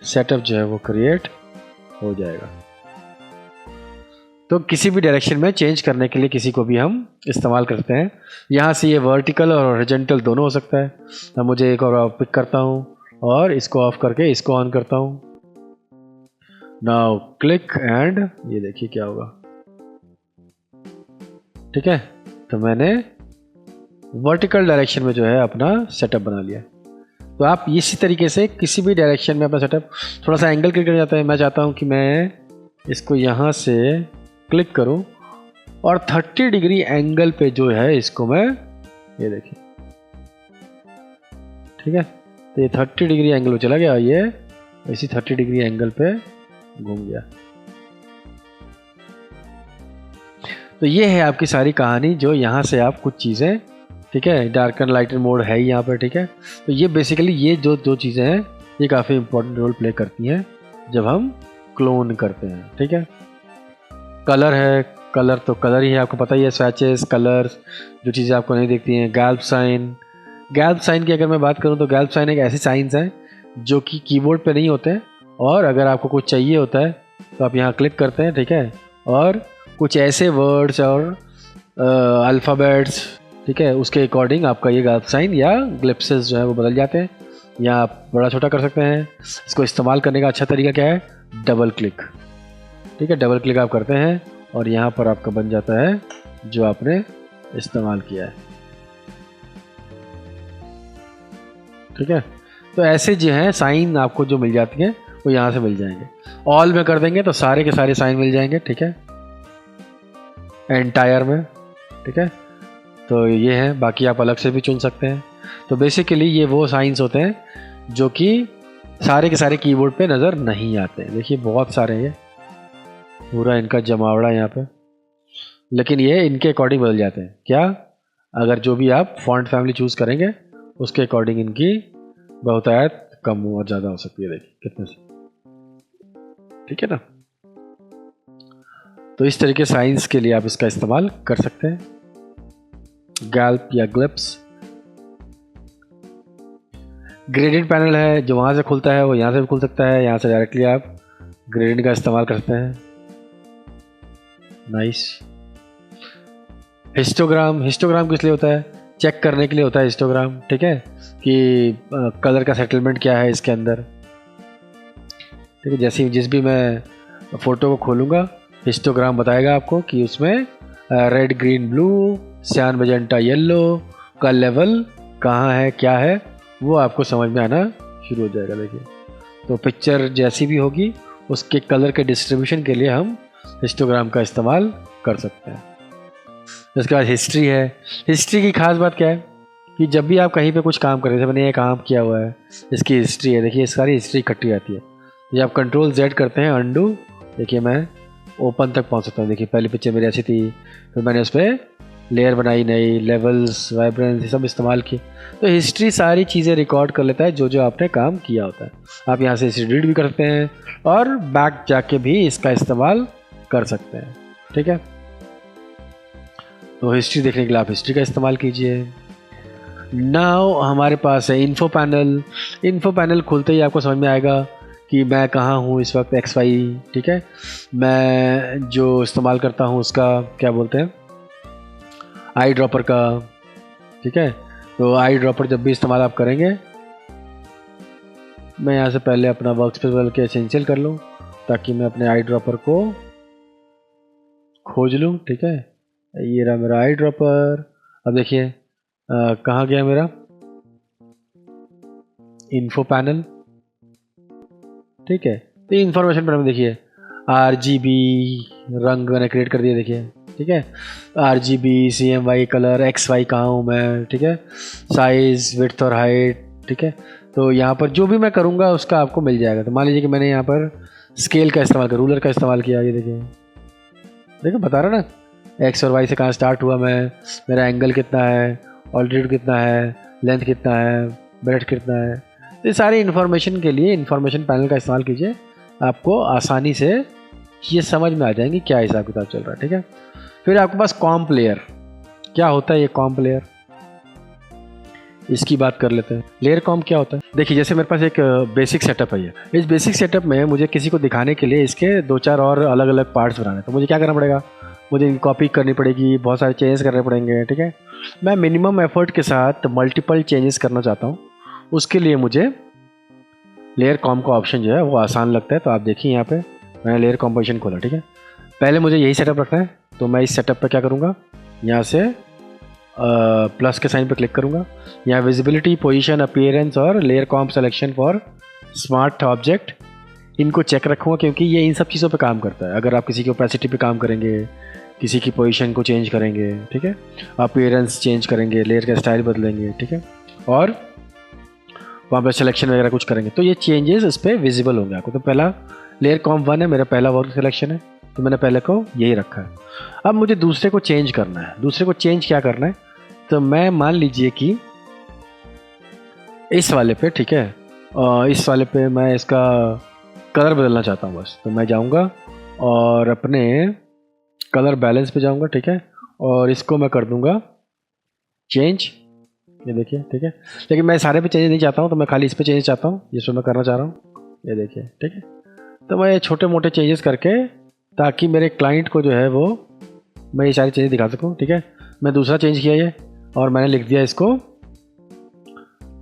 सेटअप जो है वो क्रिएट हो जाएगा। तो किसी भी डायरेक्शन में चेंज करने के लिए किसी को भी हम इस्तेमाल करते हैं। यहाँ से ये वर्टिकल और हॉरिजॉन्टल दोनों हो सकता है। अब मुझे एक और पिक करता हूँ और इसको ऑफ करके इसको ऑन करता हूँ। नाउ क्लिक एंड ये देखिए क्या होगा, ठीक है। तो मैंने वर्टिकल डायरेक्शन में जो है अपना सेटअप बना लिया। तो आप इसी तरीके से किसी भी डायरेक्शन में अपना सेटअप, थोड़ा सा एंगल क्रिएट कर जाता है। मैं चाहता हूँ कि मैं इसको यहाँ से क्लिक करूँ और 30 डिग्री एंगल पे जो है इसको मैं, ये देखिए, ठीक है। तो ये 30 डिग्री एंगल पे चला गया, ये इसी 30 डिग्री एंगल पे घूम गया। तो ये है आपकी सारी कहानी, जो यहाँ से आप कुछ चीज़ें, ठीक है, डार्क एंड लाइट मोड है यहाँ पर, ठीक है। तो ये बेसिकली ये जो दो चीज़ें हैं ये काफ़ी इंपॉर्टेंट रोल प्ले करती हैं जब हम क्लोन करते हैं, ठीक है। कलर है, कलर तो कलर ही है, आपको पता ही है, स्वैचेस, कलर्स, जो चीज़ें आपको नहीं दिखती हैं। गैल्प साइन की अगर मैं बात करूँ तो गैल्प साइन एक ऐसे साइंस हैं जो कि कीबोर्ड पे नहीं होते हैं, और अगर आपको कुछ चाहिए होता है तो आप यहाँ क्लिक करते हैं, ठीक है, और कुछ ऐसे वर्ड्स और अल्फ़ाबेट्स, ठीक है, उसके अकॉर्डिंग आपका ये गैल्प साइन या ग्लिप्सेस जो है वो बदल जाते हैं, या आप बड़ा छोटा कर सकते हैं। इसको इस्तेमाल करने का अच्छा तरीका क्या है, डबल क्लिक, ठीक है, डबल क्लिक आप करते हैं और यहाँ पर आपका बन जाता है जो आपने इस्तेमाल किया है, ठीक है। तो ऐसे जो हैं साइन आपको जो मिल जाती हैं वो यहाँ से मिल जाएंगे। ऑल में कर देंगे तो सारे के सारे साइन मिल जाएंगे, ठीक है, एंटायर में, ठीक है। तो ये है, बाकी आप अलग से भी चुन सकते हैं। तो बेसिकली ये वो साइंस होते हैं जो कि सारे के सारे कीबोर्ड पे नज़र नहीं आते। देखिए बहुत सारे हैं, ये पूरा इनका जमावड़ा यहाँ पे, लेकिन ये इनके अकॉर्डिंग बदल जाते हैं। क्या? अगर जो भी आप फॉन्ट फैमिली चूज़ करेंगे उसके अकॉर्डिंग इनकी बहुतायत कम और ज़्यादा हो सकती है। देखिए कितने से, ठीक है ना। तो इस तरीके साइंस के लिए आप इसका इस्तेमाल कर सकते हैं, गैल्प या ग्लिप्स। ग्रेडियंट पैनल है जो वहाँ से खुलता है वो यहाँ से भी खुल सकता है, यहाँ से डायरेक्टली आप ग्रेडियंट का इस्तेमाल कर सकते हैं। नाइस। हिस्टोग्राम, हिस्टोग्राम किस लिए होता है? चेक करने के लिए होता है हिस्टोग्राम, ठीक है, कि कलर का सेटलमेंट क्या है इसके अंदर, ठीक है। जैसे जिस भी मैं फ़ोटो को खोलूँगा हिस्टोग्राम बताएगा आपको कि उसमें रेड ग्रीन ब्लू सियान मजेंटा येलो का लेवल कहाँ है, क्या है, वो आपको समझ में आना शुरू हो जाएगा। देखिए, तो पिक्चर जैसी भी होगी उसके कलर के डिस्ट्रीब्यूशन के लिए हम हिस्टोग्राम का इस्तेमाल कर सकते हैं। इसके बाद हिस्ट्री है। हिस्ट्री की खास बात क्या है कि जब भी आप कहीं पे कुछ काम कर रहे थे, मैंने ये काम किया हुआ है, इसकी हिस्ट्री है। देखिए सारी हिस्ट्री इकट्ठी आती है। जब आप कंट्रोल Z करते हैं अंडू, देखिए मैं ओपन तक पहुंच सकता हूँ। देखिए पहली पिक्चर मेरी ऐसी थी, फिर मैंने उस पर लेयर बनाई, नई लेवल्स, वाइब्रेंस, ये सब इस्तेमाल किए। तो हिस्ट्री सारी चीज़ें रिकॉर्ड कर लेता है जो जो आपने काम किया होता है। आप यहाँ से इसे रीड भी कर सकते हैं और बैक जाके भी इसका इस्तेमाल कर सकते हैं, ठीक है। तो हिस्ट्री देखने के लिए आप हिस्ट्री का इस्तेमाल कीजिए। नाउ हमारे पास है इन्फो पैनल। इन्फो पैनल खुलते ही आपको समझ में आएगा कि मैं कहाँ हूँ इस वक्त, XY, ठीक है। मैं जो इस्तेमाल करता हूँ उसका क्या बोलते हैं, आई ड्रॉपर का, ठीक है। तो आई ड्रॉपर जब भी इस्तेमाल आप करेंगे, मैं यहाँ से पहले अपना वर्क स्पेस बदल के एसेंशियल कर लूँ ताकि मैं अपने आई ड्रॉपर को खोज लूँ, ठीक है। ये रहा मेरा आई ड्रॉपर। अब देखिए कहाँ गया मेरा इन्फो पैनल, ठीक है। तो इंफॉर्मेशन पैनल में देखिए RGB रंग मैंने क्रिएट कर दिया, देखिए, ठीक है। RGB, CMY कलर, XY कहाँ हूँ मैं, ठीक है, साइज, विड्थ और हाइट, ठीक है। तो यहाँ पर जो भी मैं करूँगा उसका आपको मिल जाएगा। तो मान लीजिए कि मैंने यहाँ पर स्केल का इस्तेमाल किया, रूलर का इस्तेमाल किया, ये देखिए, देखो बता रहा ना X और Y से कहाँ स्टार्ट हुआ मैं, मेरा एंगल कितना है, ऑल्टीट्यूड कितना है, लेंथ कितना है, ब्रेड्थ कितना है। तो ये सारी इन्फॉर्मेशन के लिए इन्फॉर्मेशन पैनल का इस्तेमाल कीजिए, आपको आसानी से ये समझ में आ जाएंगी क्या हिसाब किताब चल रहा है, ठीक है। फिर आपके पास कॉम्प लेयर। क्या होता है ये कॉम्प लेयर, इसकी बात कर लेते हैं। लेयर कॉम्प क्या होता है? देखिए जैसे मेरे पास एक बेसिक सेटअप है, ये इस बेसिक सेटअप में मुझे किसी को दिखाने के लिए इसके 2-4 और अलग अलग पार्ट्स बनाने, तो मुझे क्या करना पड़ेगा, मुझे इनकी कॉपी करनी पड़ेगी, बहुत सारे चेंजेस करने पड़ेंगे, ठीक है। मैं मिनिमम एफर्ट के साथ मल्टीपल चेंजेस करना चाहता हूँ, उसके लिए मुझे लेयर कॉम्प का ऑप्शन जो है वो आसान लगता है। तो आप देखिए यहाँ पे मैंने लेयर कॉम्पोजिशन खोला, ठीक है। पहले मुझे यही सेटअप रखना है, तो मैं इस सेटअप पे क्या करूँगा, यहाँ से प्लस के साइन पे क्लिक करूँगा। यहाँ विजिबिलिटी, पोजीशन, अपीयरेंस और layer comp selection for smart object, इनको चेक रखूँगा क्योंकि ये इन सब चीज़ों पे काम करता है। अगर आप किसी की ओपेसिटी पे काम करेंगे, किसी की पोजीशन को चेंज करेंगे, ठीक है, अपीयरेंस चेंज करेंगे, लेयर का स्टाइल बदलेंगे, ठीक है, और वहाँ पे सिलेक्शन वगैरह कुछ करेंगे, तो ये चेंजेस इस पर विजिबल होंगे आपको। तो पहला लेयर कॉम्प 1 है, मेरा पहला वर्क सिलेक्शन है, तो मैंने पहले को यही रखा है। अब मुझे दूसरे को चेंज करना है। दूसरे को चेंज क्या करना है, तो मैं मान लीजिए कि इस वाले पे, ठीक है, इस वाले पे मैं इसका कलर बदलना चाहता हूँ बस। तो मैं जाऊँगा और अपने कलर बैलेंस पे जाऊँगा, ठीक है, और इसको मैं कर दूँगा चेंज, ये देखिए, ठीक है। लेकिन मैं सारे पे चेंज नहीं चाहता हूँ, तो मैं खाली इस पे चेंज चाहता हूँ, जिसमें मैं करना चाह रहा हूँ, ये देखिए, ठीक है। तो मैं छोटे मोटे चेंजेस करके, ताकि मेरे क्लाइंट को जो है वो मैं ये सारी चेंजेस दिखा सकूँ, ठीक है। मैं दूसरा चेंज किया ये, और मैंने लिख दिया इसको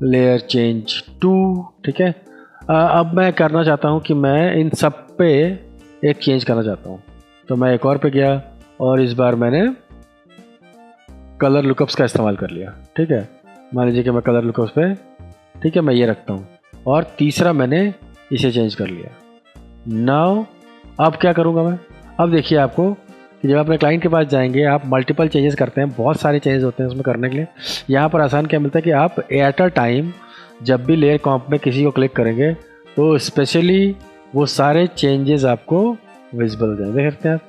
लेयर चेंज 2, ठीक है। अब मैं करना चाहता हूँ कि मैं इन सब पे एक चेंज करना चाहता हूँ, तो मैं एक और पे गया और इस बार मैंने कलर लुकअप्स का इस्तेमाल कर लिया, ठीक है। मान लीजिए कि मैं कलर लुकअप्स पे, ठीक है, मैं ये रखता हूँ, और तीसरा मैंने इसे चेंज कर लिया। नाउ अब क्या करूँगा मैं, अब देखिए आपको कि जब अपने क्लाइंट के पास जाएंगे, आप मल्टीपल चेंजेस करते हैं, बहुत सारे चेंजेस होते हैं उसमें करने के लिए। यहाँ पर आसान क्या मिलता है कि आप एट अ टाइम जब भी लेयर कॉम्प में किसी को क्लिक करेंगे तो स्पेशली वो सारे चेंजेस आपको विजिबल हो जाएंगे, देख सकते हैं आप।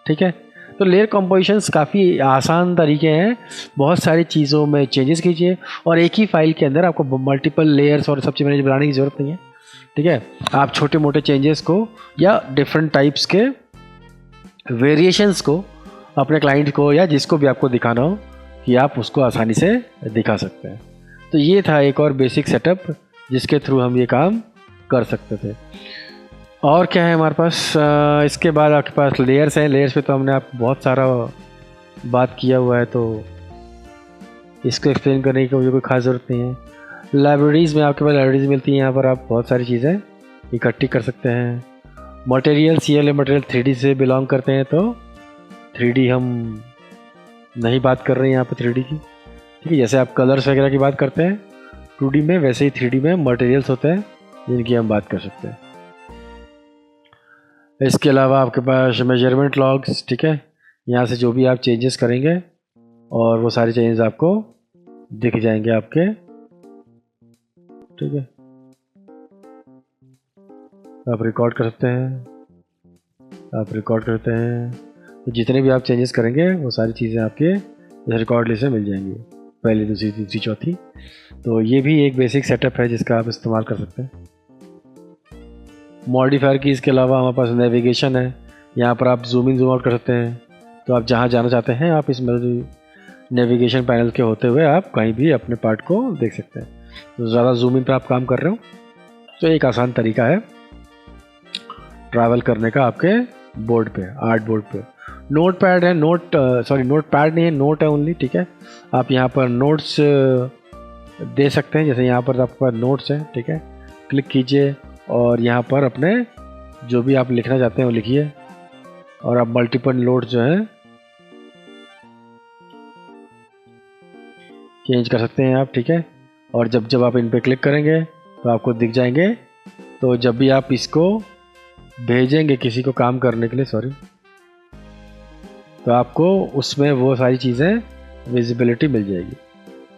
ठीक है, तो लेयर कॉम्पोजिशंस काफ़ी आसान तरीके हैं, बहुत सारी चीज़ों में चेंजेस कीजिए और एक ही फाइल के अंदर आपको मल्टीपल लेयर्स और सब चीज़ें बनाने की ज़रूरत नहीं है। ठीक है, आप छोटे मोटे चेंजेस को या डिफरेंट टाइप्स के वेरिएशंस को अपने क्लाइंट को या जिसको भी आपको दिखाना हो कि आप उसको आसानी से दिखा सकते हैं। तो ये था एक और बेसिक सेटअप जिसके थ्रू हम ये काम कर सकते थे। और क्या है हमारे पास, इसके बाद आपके पास लेयर्स हैं। लेयर्स पे तो हमने आपको बहुत सारा बात किया हुआ है, तो इसको एक्सप्लेन करने की मुझे कोई खास ज़रूरत नहीं है। लाइब्रेरीज़ में आपके पास लाइब्रेरीज मिलती हैं, यहाँ पर आप बहुत सारी चीज़ें इकट्ठी कर सकते हैं। मटेरियल्स, ये मटेरियल 3D से बिलोंग करते हैं, तो 3D हम नहीं बात कर रहे हैं यहाँ पर 3D की। ठीक है, जैसे आप कलर्स वगैरह की बात करते हैं 2D में, वैसे ही 3D में मटेरियल्स होते हैं जिनकी हम बात कर सकते हैं। इसके अलावा आपके पास मेजरमेंट लॉग्स, ठीक है, यहाँ से जो भी आप चेंजेस करेंगे और वो सारे चेंजेस आपको दिख जाएंगे आपके। ठीक है, आप रिकॉर्ड कर सकते हैं, आप रिकॉर्ड करते हैं, तो जितने भी आप चेंजेस करेंगे वो सारी चीज़ें आपके इस रिकॉर्ड लिस्ट में मिल जाएंगी, पहली, दूसरी, तीसरी, चौथी। तो ये भी एक बेसिक सेटअप है जिसका आप इस्तेमाल कर सकते हैं। मॉडिफायर की इसके अलावा हमारे पास नेविगेशन है, यहाँ पर आप जूम इन जूम आउट कर सकते हैं। तो आप जहाँ जाना चाहते हैं आप इस नेविगेशन पैनल के होते हुए आप कहीं भी अपने पार्ट को देख सकते हैं। तो ज़्यादा जूम इन पर आप काम कर रहे हो तो एक आसान तरीका है ट्रैवल करने का आपके बोर्ड पे, आर्ट बोर्ड पे। नोट पैड है, नोट पैड नहीं है, नोट है ओनली। ठीक है, आप यहाँ पर नोट्स दे सकते हैं, जैसे यहाँ पर आपके पास नोट्स हैं। ठीक है, क्लिक कीजिए और यहाँ पर अपने जो भी आप लिखना चाहते हैं वो लिखिए और आप मल्टीपल नोट्स जो हैं चेंज कर सकते हैं आप। ठीक है, और जब आप इन पे क्लिक करेंगे तो आपको दिख जाएंगे। तो जब भी आप इसको भेजेंगे किसी को काम करने के लिए, तो आपको उसमें वो सारी चीज़ें विजिबिलिटी मिल जाएगी।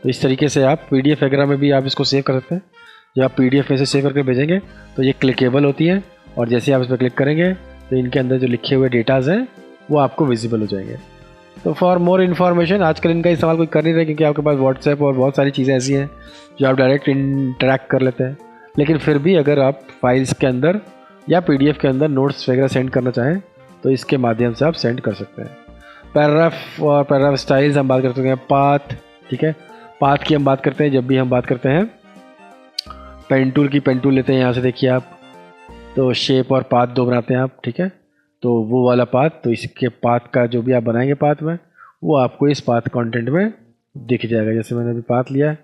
तो इस तरीके से आप PDF वगैरह में भी आप इसको सेव कर सकते हैं। जब आप PDF में से सेव करके भेजेंगे तो ये क्लिकेबल होती है और जैसे आप इस पर क्लिक करेंगे तो इनके अंदर जो लिखे हुए डेटाज़ हैं वो आपको विजिबल हो जाएंगे। तो फॉर मोर इन्फॉर्मेशन, आजकल इनका इस्तेमाल कोई कर नहीं रहे क्योंकि आपके पास व्हाट्सएप और बहुत सारी चीज़ें ऐसी हैं जो आप डायरेक्ट इंटरेक्ट कर लेते हैं। लेकिन फिर भी अगर आप फाइल्स के अंदर या PDF के अंदर नोट्स वगैरह सेंड करना चाहें तो इसके माध्यम से आप सेंड कर सकते हैं। पैराग्राफ और पैराग्राफ स्टाइल्स हम बात कर सकते हैं। पाथ, ठीक है, पाथ की हम बात करते हैं जब भी हम बात करते हैं पेन टूल की। पेन टूल लेते हैं, यहाँ से देखिए आप, तो शेप और पाथ दो बनाते हैं आप। ठीक है, तो वो वाला पाथ, तो इसके पाथ का जो भी आप बनाएंगे पाथ में वो आपको इस पाथ कंटेंट में दिख जाएगा। जैसे मैंने अभी पाथ लिया,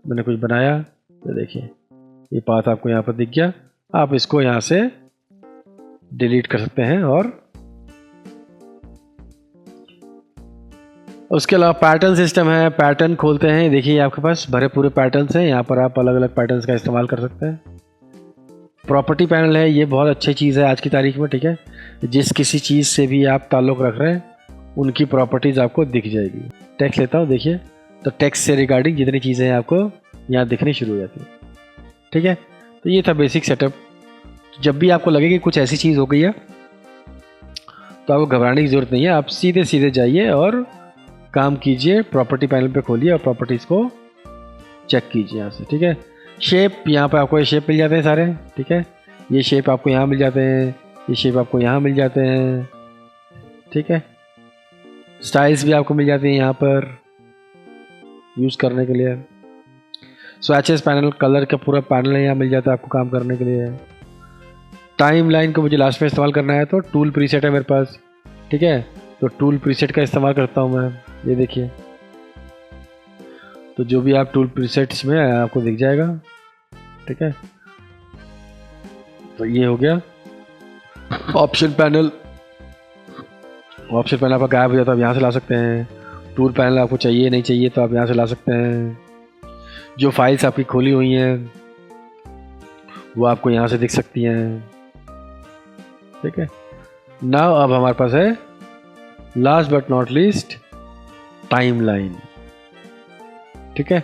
मैंने कुछ बनाया, तो देखिए ये पाथ आपको यहाँ पर दिख गया। आप इसको यहाँ से डिलीट कर सकते हैं। और उसके अलावा पैटर्न सिस्टम है, पैटर्न खोलते हैं, देखिए आपके पास भरे पूरे पैटर्न्स हैं, यहाँ पर आप अलग अलग पैटर्न्स का इस्तेमाल कर सकते हैं। प्रॉपर्टी पैनल है, ये बहुत अच्छी चीज़ है आज की तारीख में। ठीक है, जिस किसी चीज़ से भी आप ताल्लुक़ रख रहे हैं उनकी प्रॉपर्टीज़ आपको दिख जाएगी। टेक्स्ट लेता हूँ, देखिए, तो टेक्स्ट से रिगार्डिंग जितनी चीज़ें हैं आपको यहाँ दिखनी शुरू हो जाती है। ठीक है, तो ये था बेसिक सेटअप। जब भी आपको लगे कि कुछ ऐसी चीज़ हो गई है तो आपको घबराने की ज़रूरत नहीं है, आप सीधे सीधे जाइए और काम कीजिए। प्रॉपर्टी पैनल पे खोलिए और प्रॉपर्टीज़ को चेक कीजिए यहाँ से। ठीक है, शेप, यहाँ पे आपको ये शेप मिल जाते हैं सारे। ठीक है, ये शेप आपको यहाँ मिल जाते हैं, ये शेप आपको यहाँ मिल जाते हैं। ठीक है, स्टाइल्स भी आपको मिल जाती हैं यहाँ पर यूज़ करने के लिए। स्वैचेस पैनल, कलर का पूरा पैनल यहाँ मिल जाता है आपको काम करने के लिए। टाइम लाइन को मुझे लास्ट में इस्तेमाल करना है तो टूल प्रीसेट है मेरे पास। ठीक है, तो टूल प्रीसेट का इस्तेमाल करता हूँ मैं, ये देखिए। तो जो भी आप टूल प्रीसेट्स में आपको दिख जाएगा। ठीक है, तो ये हो गया ऑप्शन पैनल। ऑप्शन पैनल आपका गायब हो जाता है, आप यहाँ से ला सकते हैं। टूल पैनल आपको चाहिए नहीं चाहिए तो आप यहाँ से ला सकते हैं। जो फाइल्स आपकी खोली हुई हैं वो आपको यहाँ से दिख सकती हैं, ठीक है। नाउ अब हमारे पास है last but not least timeline, ठीक है।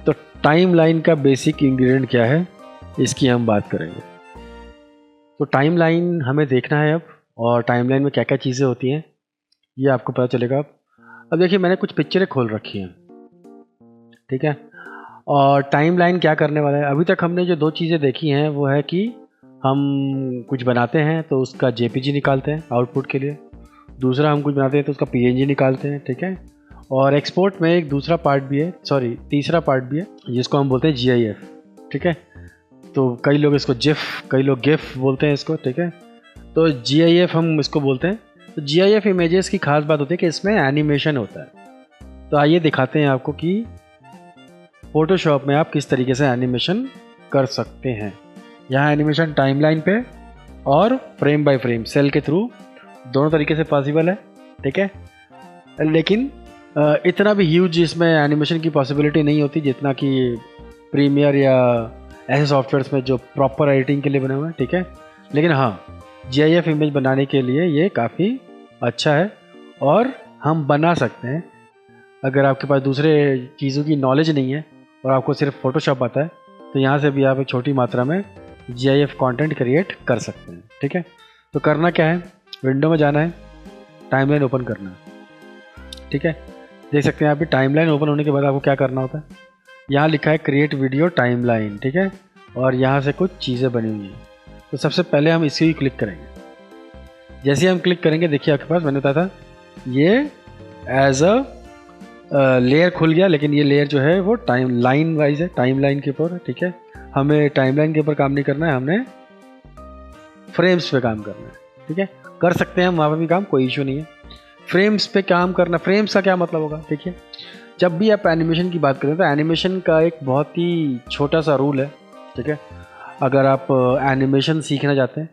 तो टाइमलाइन का बेसिक इंग्रेडिएंट क्या है इसकी हम बात करेंगे। तो टाइमलाइन हमें देखना है अब, और टाइमलाइन में क्या क्या चीज़ें होती हैं ये आपको पता चलेगा। अब देखिए मैंने कुछ पिक्चरें खोल रखी हैं, ठीक है। और टाइमलाइन क्या करने वाला है, अभी तक हमने जो दो चीज़ें देखी हैं वो है कि हम कुछ बनाते हैं तो उसका जेपीजी निकालते हैं आउटपुट के लिए, दूसरा हम कुछ बनाते हैं तो उसका पीएनजी निकालते हैं, ठीक है। और एक्सपोर्ट में एक दूसरा पार्ट भी है, सॉरी तीसरा पार्ट भी है जिसको हम बोलते हैं जीआईएफ, ठीक है। तो कई लोग इसको जिफ, कई लोग गिफ बोलते हैं इसको, ठीक है। तो जीआईएफ हम इसको बोलते हैं। तो जीआईएफ इमेजेस की खास बात होती है कि इसमें एनिमेशन होता है। तो आइए दिखाते हैं आपको कि फोटोशॉप में आप किस तरीके से एनिमेशन कर सकते हैं। यहाँ एनिमेशन टाइमलाइन पे और फ्रेम बाय फ्रेम सेल के थ्रू दोनों तरीके से पॉसिबल है, ठीक है। लेकिन इतना भी ह्यूज इसमें एनिमेशन की पॉसिबिलिटी नहीं होती जितना कि प्रीमियर या ऐसे सॉफ्टवेयर्स में जो प्रॉपर एडिटिंग के लिए बने हुए हैं, ठीक है। लेकिन हाँ, जीआईएफ इमेज बनाने के लिए ये काफ़ी अच्छा है और हम बना सकते हैं। अगर आपके पास दूसरे चीज़ों की नॉलेज नहीं है और आपको सिर्फ फोटोशॉप आता है तो यहाँ से भी आप एक छोटी मात्रा में जीआईएफ कंटेंट क्रिएट कर सकते हैं, ठीक है। तो करना क्या है, विंडो में जाना है, टाइमलाइन ओपन करना है, ठीक है। देख सकते हैं आप भी टाइमलाइन ओपन होने के बाद आपको क्या करना होता है, यहाँ लिखा है क्रिएट वीडियो टाइमलाइन, ठीक है। और यहाँ से कुछ चीज़ें बनी हुई हैं। तो सबसे पहले हम इसी क्लिक करेंगे। जैसे ही हम क्लिक करेंगे देखिए आपके पास मैंने बताया था ये एज अ लेयर खुल गया, लेकिन ये लेयर जो है वो टाइम लाइन वाइज है, टाइम लाइन के ऊपर, ठीक है। हमें टाइम लाइन के ऊपर काम नहीं करना है, हमने फ्रेम्स पे काम करना है, ठीक है। कर सकते हैं हम वहाँ पर भी काम, कोई इशू नहीं है। फ्रेम्स पे काम करना, फ्रेम्स का क्या मतलब होगा, देखिए जब भी आप एनिमेशन की बात करें तो एनिमेशन का एक बहुत ही छोटा सा रूल है, ठीक है। अगर आप एनिमेशन सीखना चाहते हैं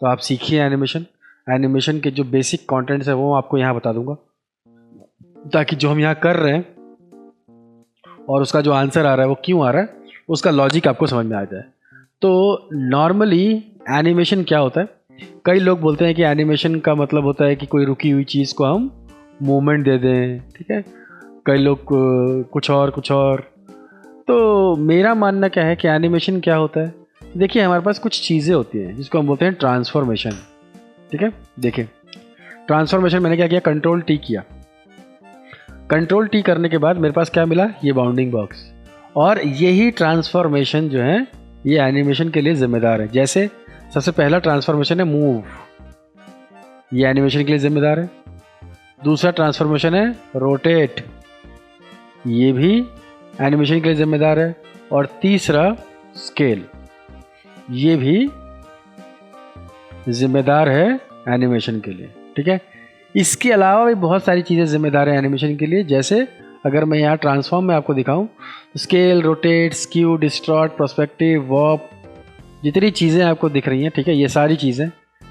तो आप सीखिए एनिमेशन। एनिमेशन के जो बेसिक कंटेंट्स है वो आपको यहाँ बता दूंगा, ताकि जो हम यहाँ कर रहे हैं और उसका जो आंसर आ रहा है वो क्यों आ रहा है उसका लॉजिक आपको समझ में आ जाए। तो नॉर्मली एनिमेशन क्या होता है, कई लोग बोलते हैं कि एनिमेशन का मतलब होता है कि कोई रुकी हुई चीज़ को हम मूवमेंट दे दें, ठीक है। कई लोग कुछ और। तो मेरा मानना क्या है कि एनिमेशन क्या होता है, देखिए हमारे पास कुछ चीज़ें होती हैं जिसको हम बोलते हैं ट्रांसफॉर्मेशन, ठीक है। देखिए ट्रांसफॉर्मेशन मैंने क्या किया, कंट्रोल टी किया। कंट्रोल टी करने के बाद मेरे पास क्या मिला, ये बाउंडिंग बॉक्स। और यही ट्रांसफॉर्मेशन जो है ये एनिमेशन के लिए जिम्मेदार है। जैसे सबसे पहला ट्रांसफॉर्मेशन है मूव, ये एनिमेशन के लिए जिम्मेदार है। दूसरा ट्रांसफॉर्मेशन है रोटेट, ये भी एनिमेशन के लिए जिम्मेदार है। और तीसरा स्केल, ये भी जिम्मेदार है एनिमेशन के लिए, ठीक है। इसके अलावा भी बहुत सारी चीज़ें जिम्मेदार हैं एनिमेशन के लिए। जैसे अगर मैं यहाँ ट्रांसफॉर्म में आपको दिखाऊं तो scale, rotate, skew, distort, perspective, warp, जितनी चीज़ें आपको दिख रही हैं, ठीक है, ये सारी चीज़ें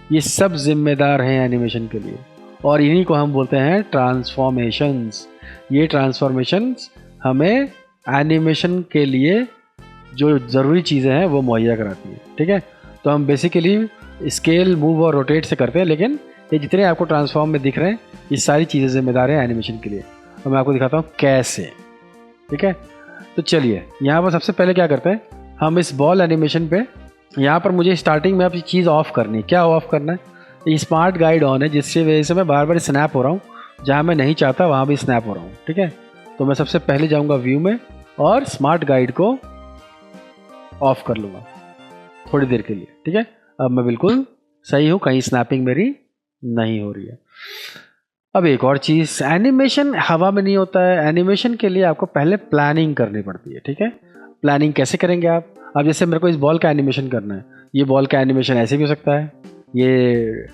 ये सब जिम्मेदार हैं एनिमेशन के लिए। और इन्हीं को हम बोलते हैं ट्रांसफॉर्मेशंस। ये ट्रांसफॉर्मेशंस हमें एनिमेशन के लिए जो ज़रूरी चीज़ें हैं वो मुहैया कराती है, ठीक है। तो हम बेसिकली स्केल, मूव और रोटेट से करते हैं, लेकिन ये जितने आपको ट्रांसफॉर्म में दिख रहे हैं ये सारी चीज़ें जिम्मेदार हैं एनिमेशन के लिए। तो मैं आपको दिखाता हूँ कैसे, ठीक है। तो चलिए यहाँ पर सबसे पहले क्या करते हैं, हम इस बॉल एनिमेशन पे यहाँ पर मुझे स्टार्टिंग में अब ये चीज़ ऑफ करनी है। क्या ऑफ करना है, ये स्मार्ट गाइड ऑन है, जिसकी वजह से मैं बार बार स्नैप हो रहा हूँ, जहाँ मैं नहीं चाहता वहाँ भी स्नैप हो रहा हूँ, ठीक है। तो मैं सबसे पहले जाऊँगा व्यू में और स्मार्ट गाइड को ऑफ कर लूँगा थोड़ी देर के लिए, ठीक है। अब मैं बिल्कुल सही हूँ, कहीं स्नैपिंग मेरी नहीं हो रही है। अब एक और चीज़, एनिमेशन हवा में नहीं होता है। एनिमेशन के लिए आपको पहले प्लानिंग करनी पड़ती है, ठीक है। प्लानिंग कैसे करेंगे आप, अब जैसे मेरे को इस बॉल का एनिमेशन करना है, ये बॉल का एनिमेशन ऐसे भी हो सकता है, ये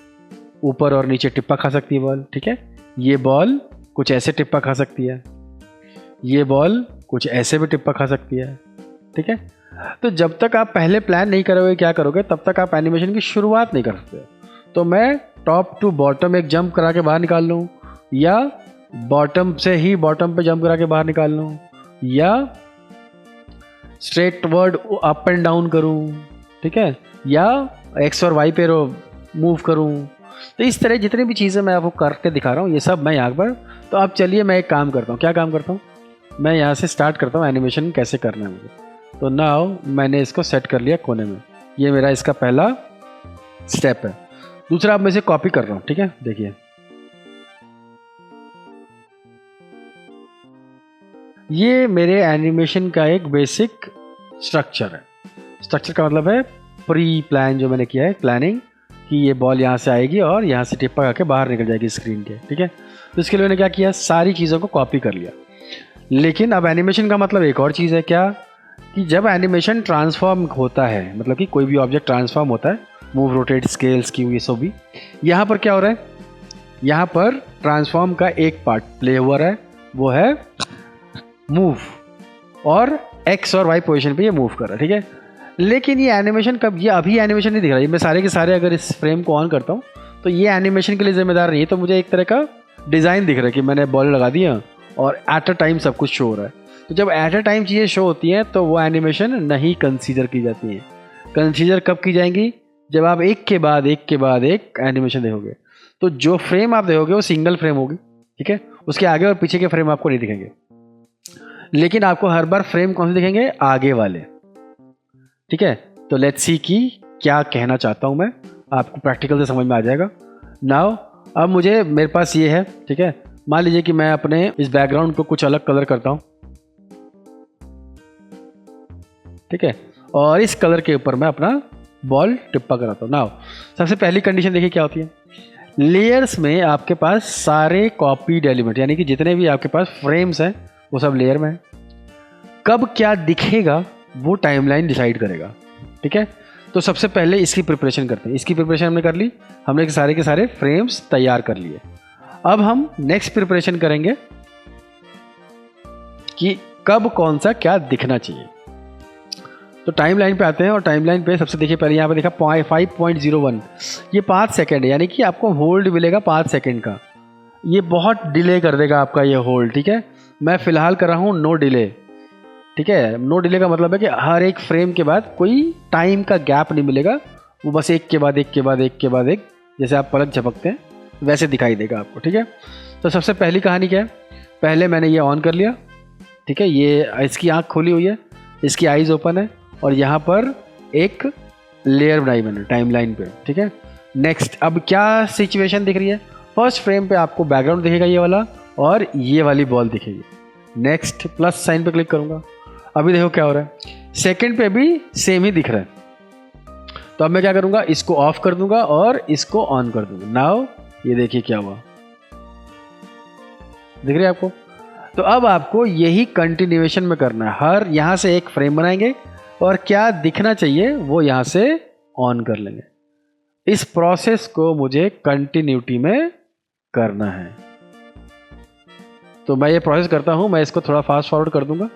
ऊपर और नीचे टिप्पा खा सकती है बॉल, ठीक है। ये बॉल कुछ ऐसे टिप्पा खा सकती है, ये बॉल कुछ ऐसे भी टिप्पा खा सकती है, ठीक है। तो जब तक आप पहले प्लान नहीं करोगे क्या करोगे, तब तक आप एनिमेशन की शुरुआत नहीं कर सकते। तो मैं टॉप टू बॉटम एक जंप करा के बाहर निकाल लूँ, या बॉटम से ही बॉटम पे जंप करा के बाहर निकाल लूँ, या straight word up and down करूँ, ठीक है, या एक्स और वाई पे मूव करूँ। तो इस तरह जितनी भी चीज़ें मैं आपको करके दिखा रहा हूँ ये सब मैं यहाँ पर। तो अब चलिए मैं एक काम करता हूँ। क्या काम करता हूँ? मैं यहाँ से स्टार्ट करता हूँ एनिमेशन कैसे करना है मुझे। तो नाउ मैंने इसको सेट कर लिया कोने में, ये मेरा इसका पहला स्टेप है। दूसरा अब मैं इसे कॉपी कर रहा हूँ, ठीक है। देखिए ये मेरे एनिमेशन का एक बेसिक स्ट्रक्चर है। स्ट्रक्चर का मतलब है प्री प्लान जो मैंने किया है, प्लानिंग, कि ये बॉल यहाँ से आएगी और यहाँ से टिप्पा करके बाहर निकल जाएगी स्क्रीन के, ठीक है। तो इसके लिए मैंने क्या किया, सारी चीज़ों को कॉपी कर लिया। लेकिन अब एनिमेशन का मतलब एक और चीज़ है, क्या, कि जब एनिमेशन ट्रांसफॉर्म होता है, मतलब कि कोई भी ऑब्जेक्ट ट्रांसफॉर्म होता है, मूव, रोटेट, स्केल्स की ये सब भी, यहाँ पर क्या हो रहा है, यहाँ पर ट्रांसफॉर्म का एक पार्ट प्ले हो रहा है, वो है मूव, और एक्स और वाई पोजीशन पे ये मूव कर रहा है, ठीक है। लेकिन ये एनिमेशन कब, ये अभी एनिमेशन नहीं दिख रहा है। मैं सारे के सारे अगर इस फ्रेम को ऑन करता हूँ तो ये एनिमेशन के लिए जिम्मेदार नहीं है। तो मुझे एक तरह का डिज़ाइन दिख रहा है कि मैंने बॉल लगा दिया और एट अ टाइम सब कुछ शो हो रहा है। तो जब एट अ टाइम चीज़ें शो होती हैं तो वो एनिमेशन नहीं कंसीडर की जाती हैं। कंसीडर कब की जाएंगी, जब आप एक के बाद एक एनिमेशन देखोगे। तो जो फ्रेम आप देखोगे वो सिंगल फ्रेम होगी, ठीक है। उसके आगे और पीछे के फ्रेम आपको नहीं दिखेंगे, लेकिन आपको हर बार फ्रेम कौन से दिखेंगे, आगे वाले, ठीक है। तो लेट्स सी कि क्या कहना चाहता हूं मैं, आपको प्रैक्टिकल से समझ में आ जाएगा। नाउ अब मेरे पास ये है, ठीक है। मान लीजिए कि मैं अपने इस बैकग्राउंड को कुछ अलग कलर करता हूं, ठीक है, और इस कलर के ऊपर मैं अपना बॉल टिप्पा कराता हूं। नाउ सबसे पहली कंडीशन देखिए क्या होती है, लेयर्स में आपके पास सारे कॉपीड एलिमेंट, यानी कि जितने भी आपके पास फ्रेम्स हैं वो सब लेयर में है। कब क्या दिखेगा वो टाइमलाइन डिसाइड करेगा, ठीक है। तो सबसे पहले इसकी प्रिपरेशन करते हैं। इसकी प्रिपरेशन हमने कर ली, हमने सारे के सारे फ्रेम्स तैयार कर लिए। अब हम नेक्स्ट प्रिपरेशन करेंगे कि कब कौन सा क्या दिखना चाहिए। तो टाइमलाइन पे आते हैं, और टाइमलाइन पे सबसे देखिए पहले यहाँ पे देखा 5.01, ये 5 सेकेंड है, यानी कि आपको होल्ड मिलेगा 5 सेकेंड का। ये बहुत डिले कर देगा आपका ये होल्ड, ठीक है। मैं फिलहाल कर रहा हूँ नो डिले, ठीक है। नो डिले का मतलब है कि हर एक फ्रेम के बाद कोई टाइम का गैप नहीं मिलेगा, वो बस एक के बाद एक, जैसे आप पलक झपकते हैं वैसे दिखाई देगा आपको, ठीक है। तो सबसे पहली कहानी क्या है, पहले मैंने ये ऑन कर लिया, ठीक है। ये इसकी आँख खोली हुई है, इसकी आइज़ ओपन है, और यहाँ पर एक लेयर बनाई मैंने टाइमलाइन पे, ठीक है। नेक्स्ट अब क्या सिचुएशन दिख रही है, फर्स्ट फ्रेम पे आपको बैकग्राउंड दिखेगा ये वाला, और ये वाली बॉल दिखेगी। नेक्स्ट प्लस साइन पे क्लिक करूँगा, अभी देखो क्या हो रहा है, सेकंड पे भी सेम ही दिख रहा है। तो अब मैं क्या करूँगा, इसको ऑफ कर दूंगा और इसको ऑन कर दूंगा। नाउ ये देखिए क्या हुआ, दिख रहा है आपको। तो अब आपको यही कंटिन्यूएशन में करना है, हर यहाँ से एक फ्रेम बनाएंगे और क्या दिखना चाहिए वो यहाँ से ऑन कर लेंगे। इस प्रोसेस को मुझे कंटिन्यूटी में करना है। तो मैं ये प्रोसेस करता हूं, मैं इसको थोड़ा फास्ट फॉरवर्ड कर दूंगा।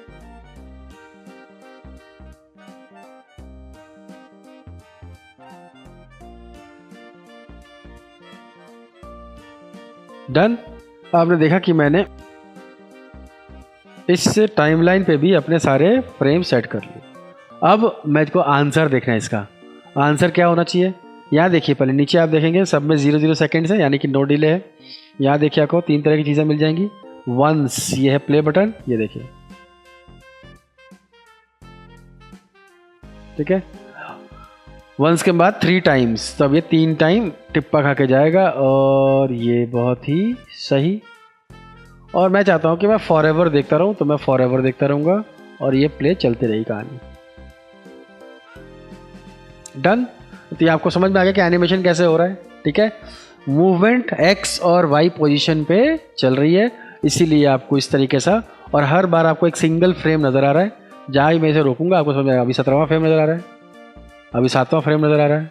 डन। आपने देखा कि मैंने इस टाइमलाइन पे भी अपने सारे फ्रेम सेट कर लिए। अब मुझको आंसर देखना है, इसका आंसर क्या होना चाहिए। यहाँ देखिए, पहले नीचे आप देखेंगे सब में 0-0 सेकेंड्स है, यानी कि नो डिले है। यहाँ देखिए आपको 3 तरह की चीज़ें मिल जाएंगी। वंस ये है प्ले बटन, ये देखिए, ठीक है। वंस के बाद 3 टाइम्स, तो अब ये 3 टाइम टिप्पा खा के जाएगा, और ये बहुत ही सही। और मैं चाहता हूँ कि मैं फॉरएवर देखता रहूँ, तो मैं फॉरएवर देखता रहूँगा और ये प्ले चलती रहेगी कहानी। डन। तो ये आपको समझ में आ गया कि एनिमेशन कैसे हो रहा है, ठीक है। मूवमेंट एक्स और वाई पोजीशन पे चल रही है, इसीलिए आपको इस तरीके से, और हर बार आपको एक सिंगल फ्रेम नज़र आ रहा है। जहाँ ही मैं इसे रोकूंगा आपको समझ में आएगा। अभी 17वां फ्रेम नज़र आ रहा है, अभी 7वां फ्रेम नज़र आ रहा है,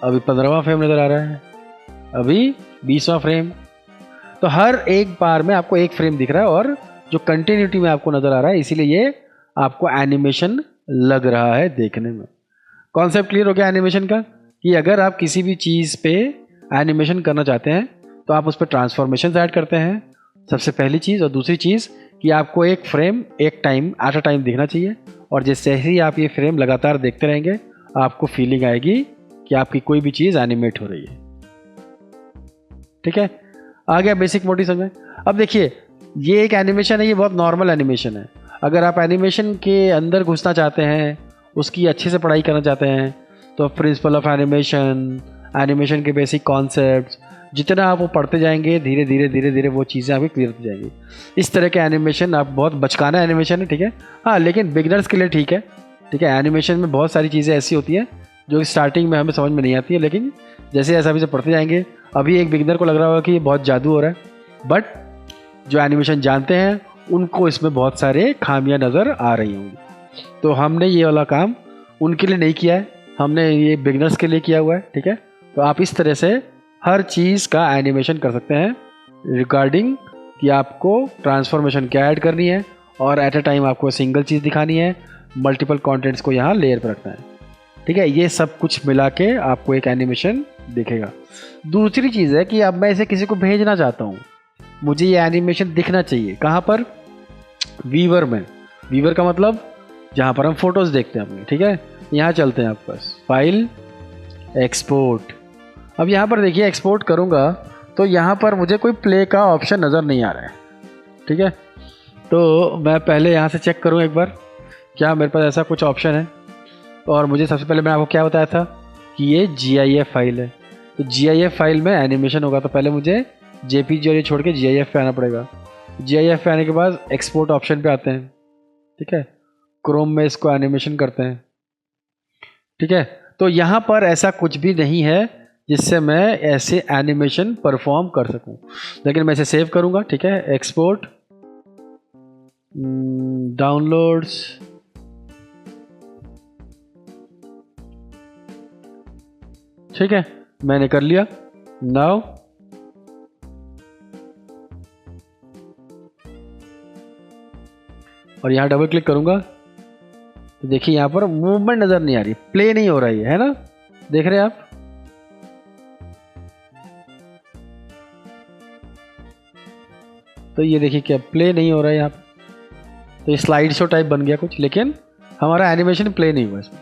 अभी 15वां फ्रेम नज़र आ रहा है, अभी 20वां फ्रेम। तो हर एक बार में आपको एक फ्रेम दिख रहा है और जो कंटिन्यूटी में आपको नज़र आ रहा है, इसीलिए ये आपको एनिमेशन लग रहा है देखने में। कॉन्सेप्ट क्लियर हो गया एनिमेशन का, कि अगर आप किसी भी चीज़ पे एनिमेशन करना चाहते हैं तो आप उस पर ट्रांसफॉर्मेशन ऐड करते हैं, सबसे पहली चीज़। और दूसरी चीज़ कि आपको एक फ्रेम एक टाइम एट अ टाइम दिखना चाहिए, और जैसे ही आप ये फ्रेम लगातार देखते रहेंगे आपको फीलिंग आएगी कि आपकी कोई भी चीज़ एनिमेट हो रही है। ठीक है, आ गया बेसिक मोटिव समझ में। अब देखिए ये एक एनिमेशन है, ये बहुत नॉर्मल एनिमेशन है। अगर आप एनिमेशन के अंदर घुसना चाहते हैं, उसकी अच्छे से पढ़ाई करना चाहते हैं, तो प्रिंसिपल ऑफ एनिमेशन, एनिमेशन के बेसिक कॉन्सेप्ट्स, जितना आप वो पढ़ते जाएंगे धीरे धीरे वो चीज़ें आपकी क्लियर हो जाएंगी। इस तरह के एनिमेशन आप बहुत बचकाना एनिमेशन है, ठीक है। हाँ, लेकिन बिगनर्स के लिए ठीक है, ठीक है। एनिमेशन में बहुत सारी चीज़ें ऐसी होती हैं जो स्टार्टिंग में हमें समझ में नहीं आती है, लेकिन जैसे ऐसा भी पढ़ते जाएंगे, अभी एक बिगनर को लग रहा होगा कि ये बहुत जादू हो रहा है, बट जो एनिमेशन जानते हैं उनको इसमें बहुत सारे खामियां नज़र आ रही होंगी। तो हमने ये वाला काम उनके लिए नहीं किया है, हमने ये बिगनर्स के लिए किया हुआ है, ठीक है। तो आप इस तरह से हर चीज़ का एनिमेशन कर सकते हैं रिगार्डिंग कि आपको ट्रांसफॉर्मेशन क्या ऐड करनी है और एट अ टाइम आपको सिंगल चीज़ दिखानी है, मल्टीपल कंटेंट्स को यहाँ लेयर पर रखना है, ठीक है। ये सब कुछ मिला के आपको एक एनिमेशन दिखेगा। दूसरी चीज़ है कि अब मैं इसे किसी को भेजना चाहता हूँ, मुझे ये एनिमेशन दिखना चाहिए कहाँ पर, वीवर में। वीवर का मतलब जहाँ पर हम फोटोज़ देखते हैं अपनी, ठीक है। यहाँ चलते हैं आपके पास, फाइल, एक्सपोर्ट। अब यहाँ पर देखिए एक्सपोर्ट करूँगा तो यहाँ पर मुझे कोई प्ले का ऑप्शन नज़र नहीं आ रहा है, ठीक है। तो मैं पहले यहाँ से चेक करूँ एक बार क्या मेरे पास ऐसा कुछ ऑप्शन है। और मुझे सबसे पहले मैंने आपको क्या बताया था कि ये GIF फाइल है, तो GIF फाइल में एनिमेशन होगा, तो पहले मुझे JPG और ये छोड़ के GIF पे आना पड़ेगा। GIF पे आने के बाद एक्सपोर्ट ऑप्शन पे आते हैं, ठीक है। क्रोम में इसको एनिमेशन करते हैं, ठीक है। तो यहाँ पर ऐसा कुछ भी नहीं है जिससे मैं ऐसे एनिमेशन परफॉर्म कर सकूं, लेकिन मैं इसे सेव करूँगा, ठीक है। एक्सपोर्ट, डाउनलोड्स, ठीक है, मैंने कर लिया। नाउ और यहाँ डबल क्लिक करूँगा तो देखिए यहाँ पर मूवमेंट नज़र नहीं आ रही, प्ले नहीं हो रहा है ना, देख रहे हैं आप। तो ये देखिए क्या प्ले नहीं हो रहा है यहाँ पर, तो ये स्लाइड शो टाइप बन गया कुछ, लेकिन हमारा एनिमेशन प्ले नहीं हुआ इसमें।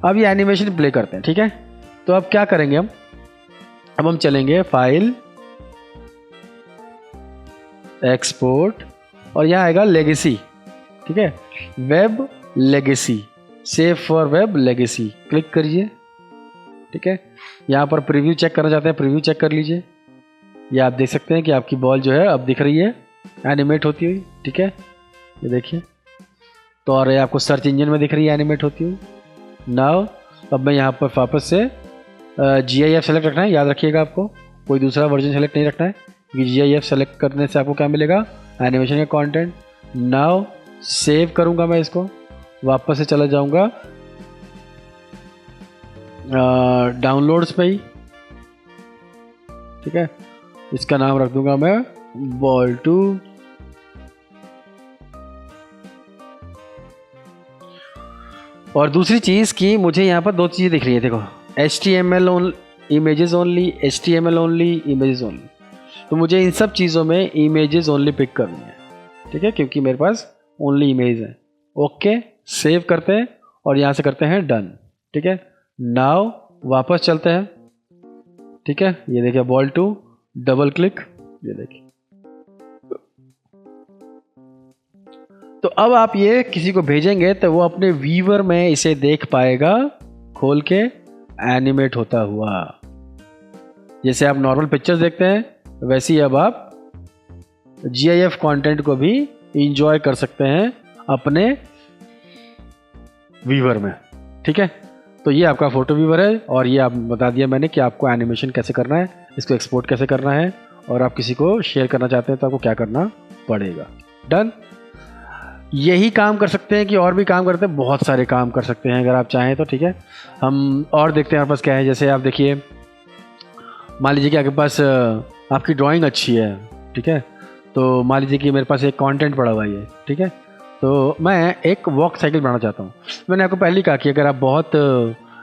अब ये एनिमेशन प्ले करते हैं, ठीक है। तो अब क्या करेंगे हम, अब हम चलेंगे फाइल, एक्सपोर्ट, और यहाँ आएगा लेगेसी, ठीक है, web legacy, save for web legacy, click करिए, ठीक है। यहाँ पर प्रीव्यू चेक करना चाहते हैं, प्रीव्यू चेक कर लीजिए। ये आप देख सकते हैं कि आपकी बॉल जो है अब दिख रही है एनिमेट होती हुई, ठीक है, ये देखिए। तो और ये आपको सर्च इंजन में दिख रही है एनिमेट होती हुई। नाउ अब मैं यहाँ पर वापस से GIF सेलेक्ट रखना है, याद रखिएगा आपको कोई दूसरा वर्जन सेलेक्ट नहीं रखना है, क्योंकि GIF सेलेक्ट करने से आपको क्या मिलेगा, एनिमेशन का कंटेंट। नाउ सेव करूँगा मैं इसको, वापस से चला जाऊँगा डाउनलोड्स पे ही, ठीक है। इसका नाम रख दूंगा मैं बॉल 2। और दूसरी चीज़ कि मुझे यहाँ पर दो चीज़ें दिख रही है, देखो HTML images only, HTML only, images only. तो मुझे इन सब चीज़ों में इमेजेस ओनली पिक करनी है, ठीक है, क्योंकि मेरे पास ओनली इमेज है। ओके, सेव करते हैं और यहाँ से करते हैं डन, ठीक है। नाउ वापस चलते हैं, ठीक है, ये देखिए बॉल 2, डबल क्लिक, ये देखिए। तो अब आप ये किसी को भेजेंगे तो वो अपने वीवर में इसे देख पाएगा खोल के एनिमेट होता हुआ। जैसे आप नॉर्मल पिक्चर्स देखते हैं वैसे ही अब आप GIF कंटेंट को भी इंजॉय कर सकते हैं अपने वीवर में, ठीक है। तो ये आपका फोटो व्यूवर है और ये आप बता दिया मैंने कि आपको एनिमेशन कैसे करना है, इसको एक्सपोर्ट कैसे करना है, और आप किसी को शेयर करना चाहते हैं तो आपको क्या करना पड़ेगा। डन। यही काम कर सकते हैं कि और भी काम करते हैं, बहुत सारे काम कर सकते हैं अगर आप चाहें तो, ठीक है। हम और देखते हैं हमारे पास क्या है। जैसे आप देखिए, मान लीजिए कि आपके पास आपकी ड्राइंग अच्छी है, ठीक है, तो मान लीजिए कि मेरे पास एक कंटेंट पड़ा हुआ है, ठीक है, तो मैं एक वॉक साइकिल बनाना चाहता हूँ। मैंने आपको पहले ही कहा कि अगर आप बहुत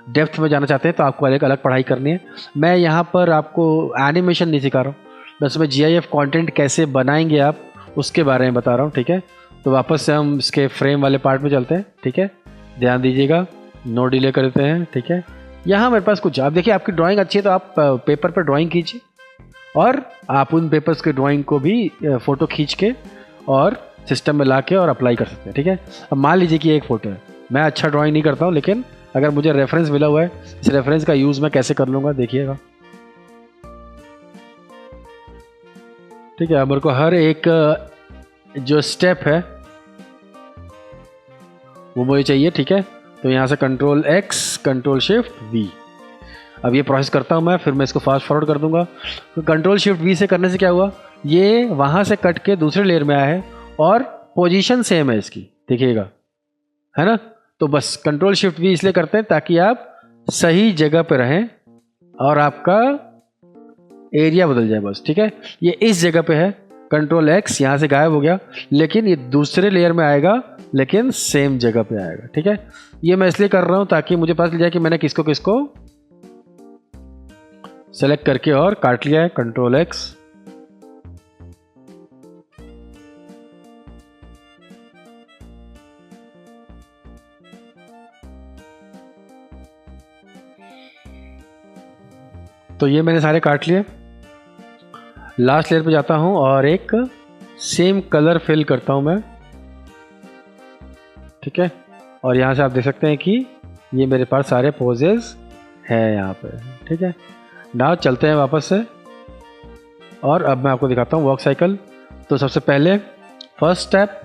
डेप्थ में जाना चाहते हैं तो आपको एक अलग पढ़ाई करनी है। मैं यहाँ पर आपको एनिमेशन नहीं सिखा रहा हूँ, मैं उसमें GIF कंटेंट कैसे बनाएंगे आप उसके बारे में बता रहा हूँ, ठीक है। तो वापस से हम इसके फ्रेम वाले पार्ट में चलते हैं, ठीक है। ध्यान दीजिएगा, नो डिले करते हैं, ठीक है। यहाँ मेरे पास कुछ, आप देखिए आपकी ड्राइंग अच्छी है तो आप पेपर पर ड्राइंग कीजिए और आप उन पेपर्स के ड्राइंग को भी फ़ोटो खींच के और सिस्टम में ला के और अप्लाई कर सकते हैं, ठीक है। अब मान लीजिए कि एक फ़ोटो है, मैं अच्छा ड्राइंग नहीं करता हूँ, लेकिन अगर मुझे रेफरेंस मिला हुआ है, इस रेफरेंस का यूज़ मैं कैसे कर लूँगा देखिएगा, ठीक है। अब मेरे को हर एक जो स्टेप है वो मुझे चाहिए, ठीक है। तो यहाँ से control x, control shift we, अब ये प्रोसेस करता हूँ मैं, फिर मैं इसको फास्ट फॉरवर्ड कर दूंगा। तो कंट्रोल शिफ्ट वी से करने से क्या हुआ, ये वहाँ से कट के दूसरे लेयर में आया है और पोजीशन सेम है इसकी, देखिएगा, है ना। तो बस कंट्रोल शिफ्ट वी इसलिए करते हैं ताकि आप सही जगह पे रहें और आपका एरिया बदल जाए बस, ठीक है। ये इस जगह पे है, कंट्रोल एक्स यहाँ से गायब हो गया, लेकिन ये दूसरे लेयर में आएगा, लेकिन सेम जगह पे आएगा, ठीक है। ये मैं इसलिए कर रहा हूँ ताकि मुझे पता चल जाए कि मैंने किसको किसको सेलेक्ट करके और काट लिया है, कंट्रोल एक्स। तो ये मैंने सारे काट लिए। लास्ट लेयर पे जाता हूं और एक सेम कलर फिल करता हूं मैं, ठीक है। और यहाँ से आप देख सकते हैं कि ये मेरे पास सारे पोजेस हैं यहाँ पे, ठीक है। नाउ चलते हैं वापस से और अब मैं आपको दिखाता हूँ वर्क साइकिल। तो सबसे पहले फर्स्ट स्टेप,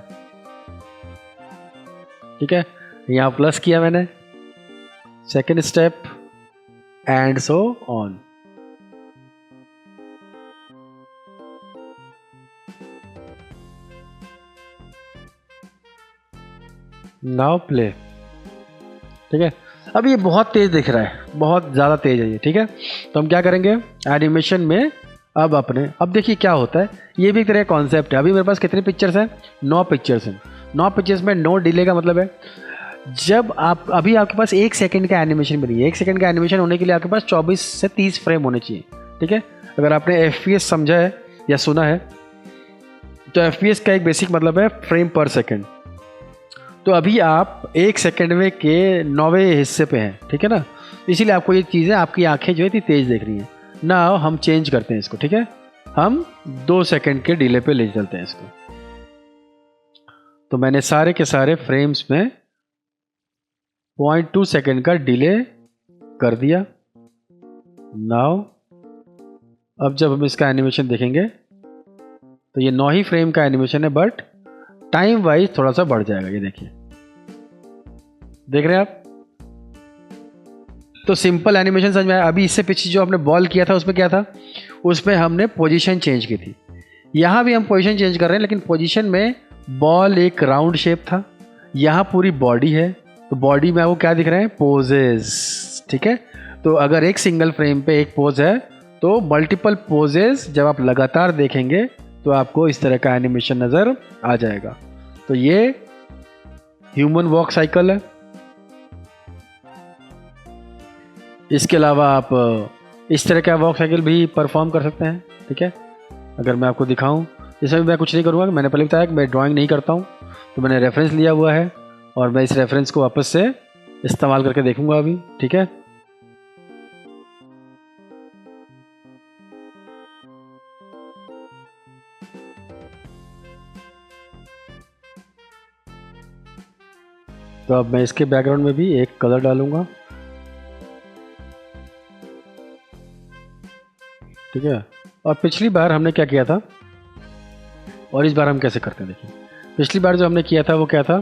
ठीक है, यहाँ प्लस किया मैंने, second step and so on. Now play, ठीक है। अब ये बहुत तेज दिख रहा है, बहुत ज़्यादा तेज है ये, ठीक है। तो हम क्या करेंगे एनिमेशन में, अब देखिए क्या होता है, ये भी एक तरह का कॉन्सेप्ट है। अभी मेरे पास कितनी पिक्चर्स हैं, 9 पिक्चर्स हैं। 9 पिक्चर्स में नो डिले का मतलब है जब आप, अभी आपके पास 1 सेकंड का एनिमेशन बनी है, 1 सेकंड का एनिमेशन होने के लिए आपके पास 24 से 30 फ्रेम होने चाहिए, ठीक है। अगर आपने FPS समझा है या सुना है तो FPS का एक बेसिक मतलब है फ्रेम पर सेकेंड। तो अभी आप 1 सेकंड में के 9वें हिस्से पे हैं, ठीक है ना। इसीलिए आपको ये चीज़ें, आपकी आंखें जो है इतनी तेज़ देख रही हैं ना। हम चेंज करते हैं इसको, ठीक है। हम 2 सेकंड के डिले पे ले चलते हैं इसको। तो मैंने सारे के सारे फ्रेम्स में 0.2 सेकंड का डिले कर दिया। नाउ अब जब हम इसका एनिमेशन देखेंगे तो ये 9 ही फ्रेम का एनिमेशन है, बट टाइम वाइज थोड़ा सा बढ़ जाएगा, ये देखिए, देख रहे हैं आप। तो सिंपल एनिमेशन समझ में आया। अभी इससे पीछे जो हमने बॉल किया था उसमें क्या था, उसमें हमने पोजीशन चेंज की थी। यहाँ भी हम पोजीशन चेंज कर रहे हैं, लेकिन पोजीशन में बॉल एक राउंड शेप था, यहाँ पूरी बॉडी है। तो बॉडी में आपको क्या दिख रहे हैं, पोजेस, ठीक है। तो अगर एक सिंगल फ्रेम पे एक पोज है तो मल्टीपल पोजेस जब आप लगातार देखेंगे तो आपको इस तरह का एनिमेशन नज़र आ जाएगा। तो ये ह्यूमन वॉक साइकिल है। इसके अलावा आप इस तरह का वॉक साइकिल भी परफॉर्म कर सकते हैं, ठीक है। अगर मैं आपको दिखाऊं, इसमें मैं कुछ नहीं करूँगा, मैंने पहले बताया कि मैं ड्राइंग नहीं करता हूँ, तो मैंने रेफरेंस लिया हुआ है और मैं इस रेफरेंस को वापस से इस्तेमाल करके देखूंगा अभी, ठीक है। तो अब मैं इसके बैकग्राउंड में भी एक कलर डालूंगा, ठीक है। और पिछली बार हमने क्या किया था और इस बार हम कैसे करते हैं, देखिए। पिछली बार जो हमने किया था वो क्या था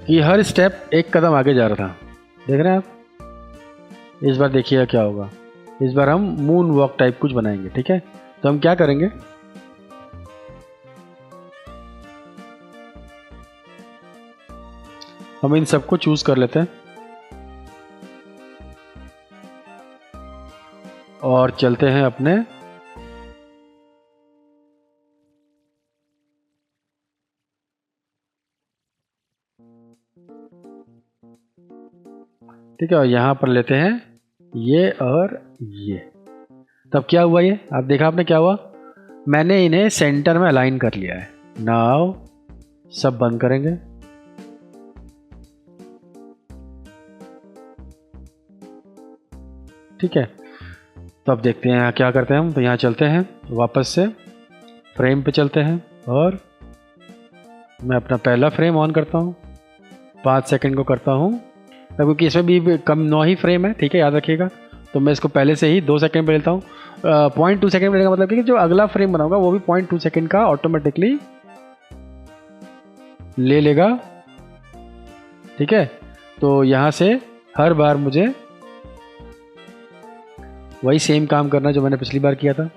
कि हर स्टेप एक कदम आगे जा रहा था, देख रहे हैं आप। इस बार देखिएगा क्या होगा, इस बार हम मून वॉक टाइप कुछ बनाएंगे, ठीक है। तो हम क्या करेंगे, हम इन सबको चूज कर लेते हैं और चलते हैं अपने ठीक है। और यहाँ पर लेते हैं ये और ये। तब क्या हुआ, ये आप देखा आपने क्या हुआ, मैंने इन्हें सेंटर में अलाइन कर लिया है। नाउ सब बंद करेंगे। ठीक है, तो अब देखते हैं यहाँ क्या करते हैं हम। तो यहाँ चलते हैं, वापस से फ्रेम पे चलते हैं और मैं अपना पहला फ्रेम ऑन करता हूँ, 5 सेकंड को करता हूँ, क्योंकि इसमें भी कम 9 ही फ्रेम है। ठीक है, याद रखिएगा। तो मैं इसको पहले से ही 2 सेकंड पे लेता हूँ। 0.2 सेकंड लेने का मतलब कि जो अगला फ्रेम बनाऊंगा वो भी 0.2 सेकंड का ऑटोमेटिकली ले लेगा। ठीक है, तो यहाँ से हर बार मुझे वही सेम काम करना जो मैंने पिछली बार किया था।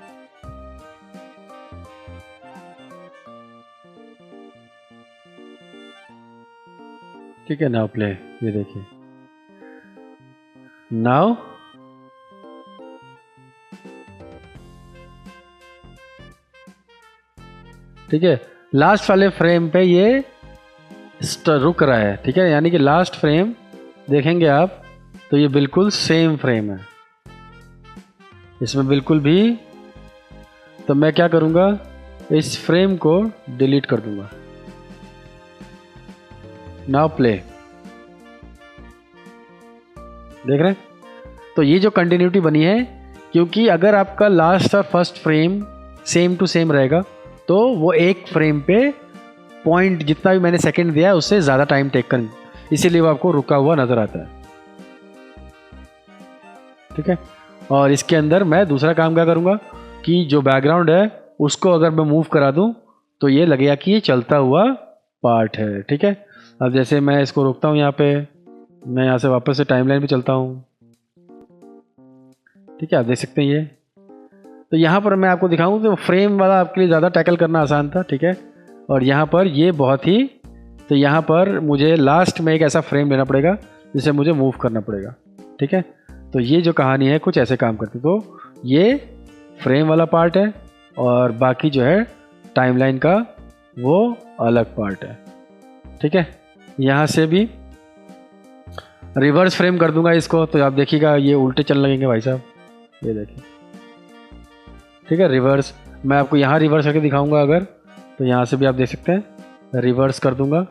ठीक है, नाउ प्ले, ये देखिए नाउ ठीक है, लास्ट वाले फ्रेम पे ये रुक रहा है। ठीक है, यानी कि लास्ट फ्रेम देखेंगे आप तो ये बिल्कुल सेम फ्रेम है, इसमें बिल्कुल भी। तो मैं क्या करूँगा, इस फ्रेम को डिलीट कर दूंगा। नाउ प्ले, देख रहे हैं? तो ये जो कंटिन्यूटी बनी है, क्योंकि अगर आपका लास्ट और first frame same to same रहेगा तो वो एक फ्रेम पे पॉइंट जितना भी मैंने सेकंड दिया है उससे ज़्यादा टाइम टेक कर, इसीलिए वो आपको रुका हुआ नज़र आता है। ठीक है, और इसके अंदर मैं दूसरा काम क्या करूँगा कि जो बैकग्राउंड है उसको अगर मैं मूव करा दूँ तो ये लगेगा कि ये चलता हुआ पार्ट है। ठीक है, अब जैसे मैं इसको रोकता हूँ यहाँ पे, मैं यहाँ से वापस से टाइमलाइन पे चलता हूँ। ठीक है, आप देख सकते हैं ये। तो यहाँ पर मैं आपको दिखाऊँ तो फ्रेम वाला आपके लिए ज़्यादा टैकल करना आसान था। ठीक है, और यहाँ पर ये बहुत ही, तो यहाँ पर मुझे लास्ट में एक ऐसा फ्रेम लेना पड़ेगा जिसे मुझे मूव करना पड़ेगा। ठीक है, तो ये जो कहानी है कुछ ऐसे काम करती। तो ये फ्रेम वाला पार्ट है और बाकी जो है टाइमलाइन का वो अलग पार्ट है। ठीक है, यहाँ से भी रिवर्स फ्रेम कर दूंगा इसको, तो आप देखिएगा ये उल्टे चलने लगेंगे भाई साहब, ये देखिए। ठीक है, रिवर्स मैं आपको यहाँ रिवर्स करके दिखाऊंगा अगर, तो यहाँ से भी आप देख सकते हैं, रिवर्स कर दूंगा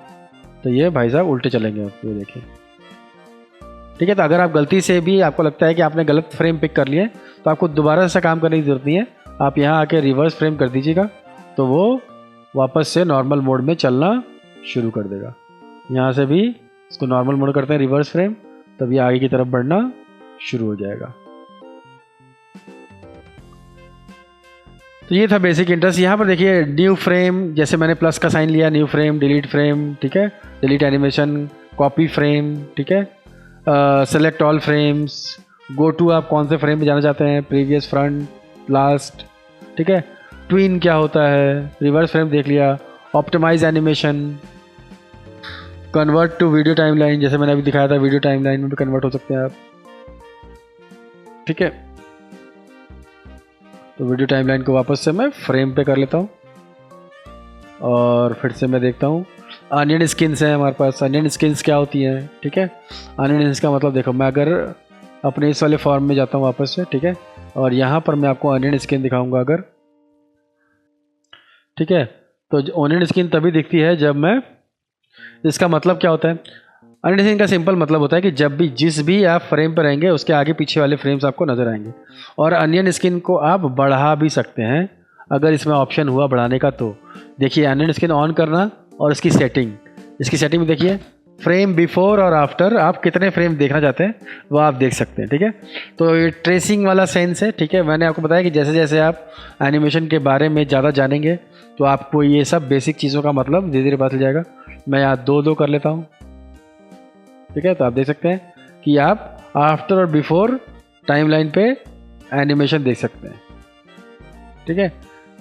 तो ये भाई साहब उल्टे चलेंगे आप, ये देखिए। ठीक है, तो अगर आप गलती से भी आपको लगता है कि आपने गलत फ्रेम पिक कर लिए तो आपको दोबारा से काम करने की ज़रूरत नहीं है, आप यहाँ आके रिवर्स फ्रेम कर दीजिएगा तो वो वापस से नॉर्मल मोड में चलना शुरू कर देगा। यहाँ से भी इसको नॉर्मल मोड करते हैं, रिवर्स फ्रेम, तब ये आगे की तरफ बढ़ना शुरू हो जाएगा। तो ये था बेसिक इंटरेस्ट। यहाँ पर देखिए न्यू फ्रेम, जैसे मैंने प्लस का साइन लिया, न्यू फ्रेम, डिलीट फ्रेम। ठीक है, डिलीट एनिमेशन, कॉपी फ्रेम। ठीक है, select all frames, go to, आप कौन से फ्रेम में जाना चाहते हैं, प्रीवियस, फ्रंट, लास्ट। ठीक है, ट्विन क्या होता है, रिवर्स फ्रेम देख लिया, optimise animation, convert to video timeline, जैसे मैंने अभी दिखाया था वीडियो टाइमलाइन में भी कन्वर्ट हो सकते हैं आप। ठीक है, तो वीडियो टाइमलाइन को वापस से मैं फ्रेम पे कर लेता हूँ और फिर से मैं देखता हूँ। अनियन स्किन्स हैं हमारे पास। अनियन स्किन्स क्या होती हैं? ठीक है, अनियन स्किन्स का मतलब देखो, मैं अगर अपने इस वाले फॉर्म में जाता हूँ वापस से, ठीक है, और यहाँ पर मैं आपको अनियन स्किन दिखाऊंगा अगर। ठीक है, तो अनियन स्किन तभी दिखती है जब मैं, इसका मतलब क्या होता है? अनियन स्किन का सिंपल मतलब होता है कि जब भी जिस भी आप फ्रेम पर रहेंगे उसके आगे पीछे वाले फ्रेम्स आपको नजर आएंगे। और अनियन स्किन को आप बढ़ा भी सकते हैं अगर इसमें ऑप्शन हुआ बढ़ाने का। तो देखिए अनियन स्किन ऑन करना और इसकी सेटिंग, इसकी सेटिंग में देखिए फ्रेम बिफोर और आफ्टर, आप कितने फ्रेम देखना चाहते हैं वो आप देख सकते हैं। ठीक है, तो ये ट्रेसिंग वाला सेंस है। ठीक है, मैंने आपको बताया कि जैसे जैसे आप एनिमेशन के बारे में ज़्यादा जानेंगे तो आपको ये सब बेसिक चीज़ों का मतलब धीरे धीरे पता चल जाएगा। मैं यहाँ 2-2 कर लेता हूँ। ठीक है, तो आप देख सकते हैं कि आप आफ्टर और बिफोर टाइमलाइन पे एनिमेशन देख सकते हैं। ठीक है,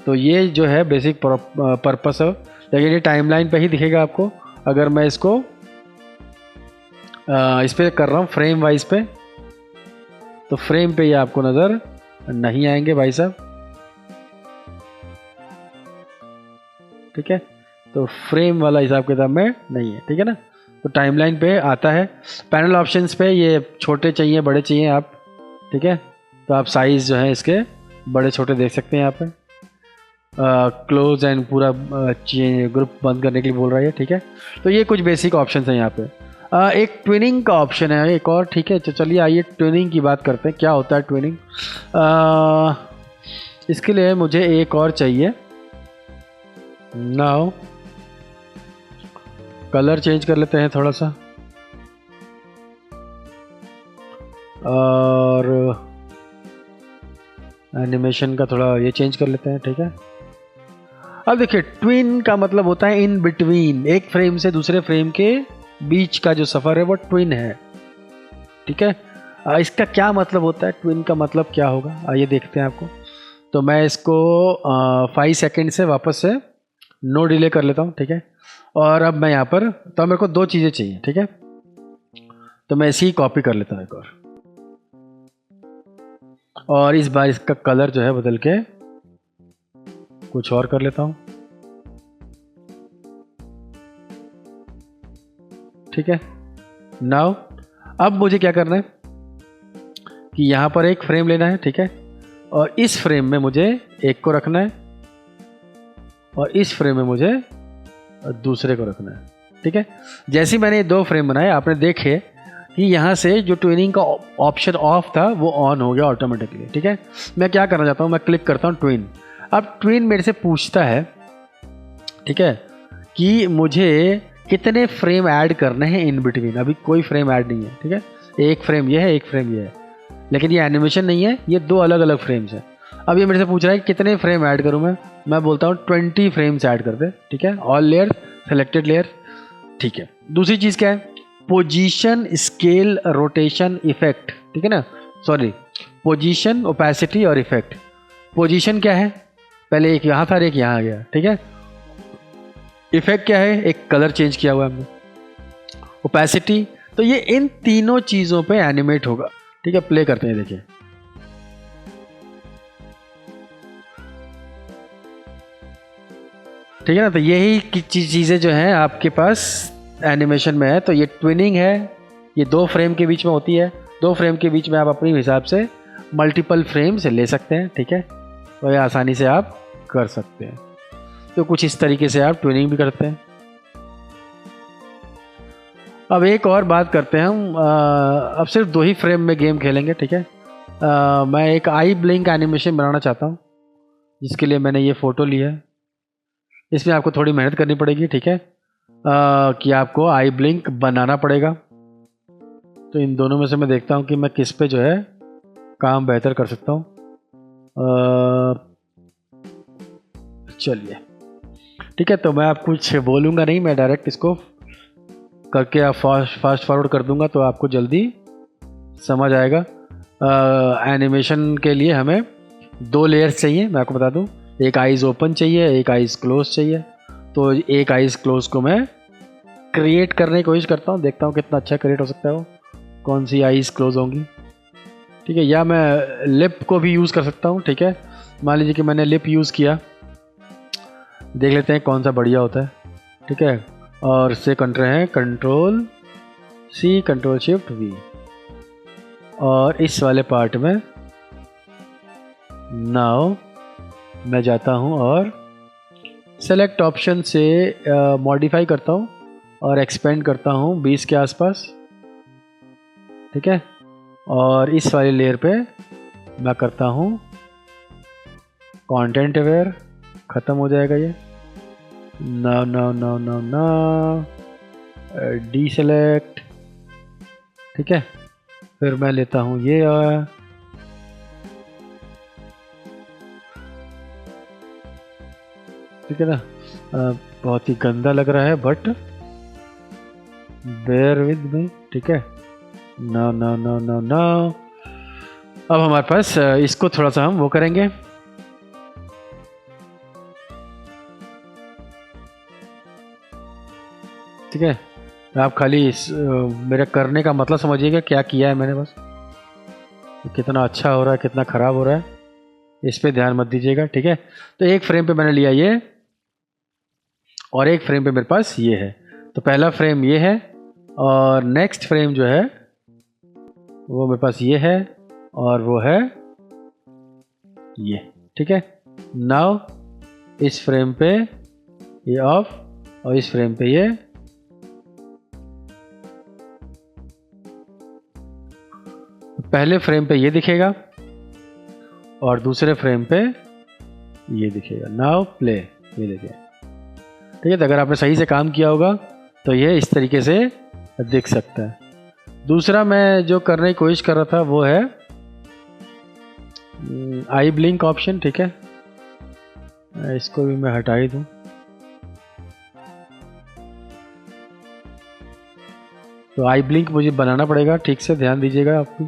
तो ये जो है बेसिक पर्पस है, लेकिन ये टाइमलाइन पे ही दिखेगा आपको। अगर मैं इसको इस पर कर रहा हूँ फ्रेम वाइज पे, तो फ्रेम पे ये आपको नज़र नहीं आएंगे भाई साहब। ठीक है, तो फ्रेम वाला हिसाब किताब में नहीं है। ठीक है ना, तो टाइमलाइन पे आता है। पैनल ऑप्शंस पे ये छोटे चाहिए बड़े चाहिए आप। ठीक है, तो आप साइज़ जो है इसके बड़े छोटे देख सकते हैं यहाँ पे। क्लोज एंड पूरा ग्रुप बंद करने के लिए बोल रहा है, ठीक है। तो ये कुछ बेसिक ऑप्शन हैं यहाँ पे। एक ट्विनिंग का ऑप्शन है एक और, ठीक है। तो चलिए आइए ट्विनिंग की बात करते हैं, क्या होता है ट्विनिंग। इसके लिए मुझे एक और चाहिए। नाउ कलर चेंज कर लेते हैं थोड़ा सा, और एनिमेशन का थोड़ा ये चेंज कर लेते हैं, ठीक है। अब देखिए ट्विन का मतलब होता है इन बिटवीन, एक फ्रेम से दूसरे फ्रेम के बीच का जो सफ़र है वो ट्विन है, ठीक है। इसका क्या मतलब होता है, ट्विन का मतलब क्या होगा, आइए देखते हैं आपको। तो मैं इसको 5 सेकेंड से वापस से नो डिले कर लेता हूँ, ठीक है। और अब मैं यहाँ पर, तो मेरे को 2 चीज़ें चाहिए, ठीक है। तो मैं इसी कॉपी कर लेता हूँ एक और इस बार इसका कलर जो है बदल के कुछ और कर लेता हूँ, ठीक है। नाउ अब मुझे क्या करना है कि यहाँ पर एक फ्रेम लेना है, ठीक है। और इस फ्रेम में मुझे एक को रखना है और इस फ्रेम में मुझे दूसरे को रखना है, ठीक है। जैसे ही मैंने ये 2 फ्रेम बनाए, आपने देखे कि यहाँ से जो ट्विनिंग का ऑप्शन ऑफ था वो ऑन हो गया ऑटोमेटिकली, ठीक है। मैं क्या करना चाहता हूँ, मैं क्लिक करता हूँ ट्विन। अब ट्विन मेरे से पूछता है, ठीक है, कि मुझे कितने फ्रेम ऐड करने हैं इन बिटवीन। अभी कोई फ्रेम ऐड नहीं है, ठीक है। एक फ्रेम ये है, एक फ्रेम ये है, लेकिन ये एनिमेशन नहीं है, ये 2 अलग अलग फ्रेम्स हैं। अब ये मेरे से पूछ रहा है कि कितने फ्रेम ऐड करूँ मैं बोलता हूँ 20 फ्रेम्स ऐड कर दे, ठीक है। ऑल लेयर, सेलेक्टेड लेयर, ठीक है। दूसरी चीज़ क्या है, पोजीशन, स्केल, रोटेशन, इफेक्ट, ठीक है ना। सॉरी, पोजीशन, ओपेसिटी और इफेक्ट। पोजीशन क्या है, पहले एक यहाँ था और एक यहाँ आ गया, ठीक है। इफेक्ट क्या है, एक कलर चेंज किया हुआ है हमने। ओपेसिटी, तो ये इन तीनों चीज़ों पे एनिमेट होगा, ठीक है। प्ले करते हैं, देखिए। ठीक है ना। तो यही चीज़ें जो हैं आपके पास एनिमेशन में है। तो ये ट्विनिंग है, ये 2 फ्रेम के बीच में होती है। 2 फ्रेम के बीच में आप अपने हिसाब से मल्टीपल फ्रेम्स ले सकते हैं, ठीक है। तो ये आसानी से आप कर सकते हैं। तो कुछ इस तरीके से आप ट्विनिंग भी करते हैं। अब एक और बात करते हैं हम, अब सिर्फ 2 ही फ्रेम में गेम खेलेंगे, ठीक है। मैं एक आई ब्लिंक एनिमेशन बनाना चाहता हूँ, जिसके लिए मैंने ये फ़ोटो ली है। इसमें आपको थोड़ी मेहनत करनी पड़ेगी, ठीक है, कि आपको आई ब्लिंक बनाना पड़ेगा। तो इन दोनों में से मैं देखता हूँ कि मैं किस पे जो है काम बेहतर कर सकता हूँ। चलिए, ठीक है। तो मैं आप कुछ बोलूँगा नहीं, मैं डायरेक्ट इसको करके आप फास्ट फॉरवर्ड कर दूंगा, तो आपको जल्दी समझ आएगा। एनिमेशन के लिए हमें 2 लेयर्स चाहिए, मैं आपको बता दूं। एक आइज़ ओपन चाहिए, एक आइज़ क्लोज चाहिए। तो एक आइज़ क्लोज को मैं क्रिएट करने की कोशिश करता हूँ, देखता हूँ कितना अच्छा क्रिएट हो सकता है वो, कौन सी आइज़ क्लोज होंगी, ठीक है। या मैं लिप को भी यूज़ कर सकता हूँ, ठीक है। मान लीजिए कि मैंने लिप यूज़ किया, देख लेते हैं कौन सा बढ़िया होता है, ठीक है। और इससे कंट्रोल है control C, control shift V। और इस वाले पार्ट में नाउ मैं जाता हूँ और सेलेक्ट ऑप्शन से मॉडिफाई करता हूँ और एक्सपेंड करता हूँ 20 के आसपास, ठीक है। और इस वाले लेयर पे मैं करता हूँ कंटेंट अवेयर, ख़त्म हो जाएगा ये। No no no no no, deselect, ठीक है। फिर मैं लेता हूँ ये, ठीक है ना। बहुत ही गंदा लग रहा है, बट बेयर विद मी, ठीक है। No no no no no. अब हमारे पास इसको थोड़ा सा हम वो करेंगे, ठीक है। आप खाली मेरे करने का मतलब समझिएगा क्या किया है मैंने, बस कितना अच्छा हो रहा है कितना ख़राब हो रहा है इस पे ध्यान मत दीजिएगा, ठीक है। तो एक फ्रेम पे मैंने लिया ये, और एक फ्रेम पे मेरे पास ये है। तो पहला फ्रेम ये है और नेक्स्ट फ्रेम जो है वो मेरे पास ये है और वो है ये, ठीक है। नाउ इस फ्रेम पे ये ऑफ और इस फ्रेम पे ये पहले फ्रेम पे ये दिखेगा और दूसरे फ्रेम पे ये दिखेगा। नाउ प्ले, ये देखिए, ठीक है। तो अगर आपने सही से काम किया होगा तो ये इस तरीके से दिख सकता है। दूसरा मैं जो करने की कोशिश कर रहा था वो है आई ब्लिंक ऑप्शन, ठीक है। इसको भी मैं हटा ही दूं। तो आई ब्लिंक मुझे बनाना पड़ेगा, ठीक से ध्यान दीजिएगा आप भी।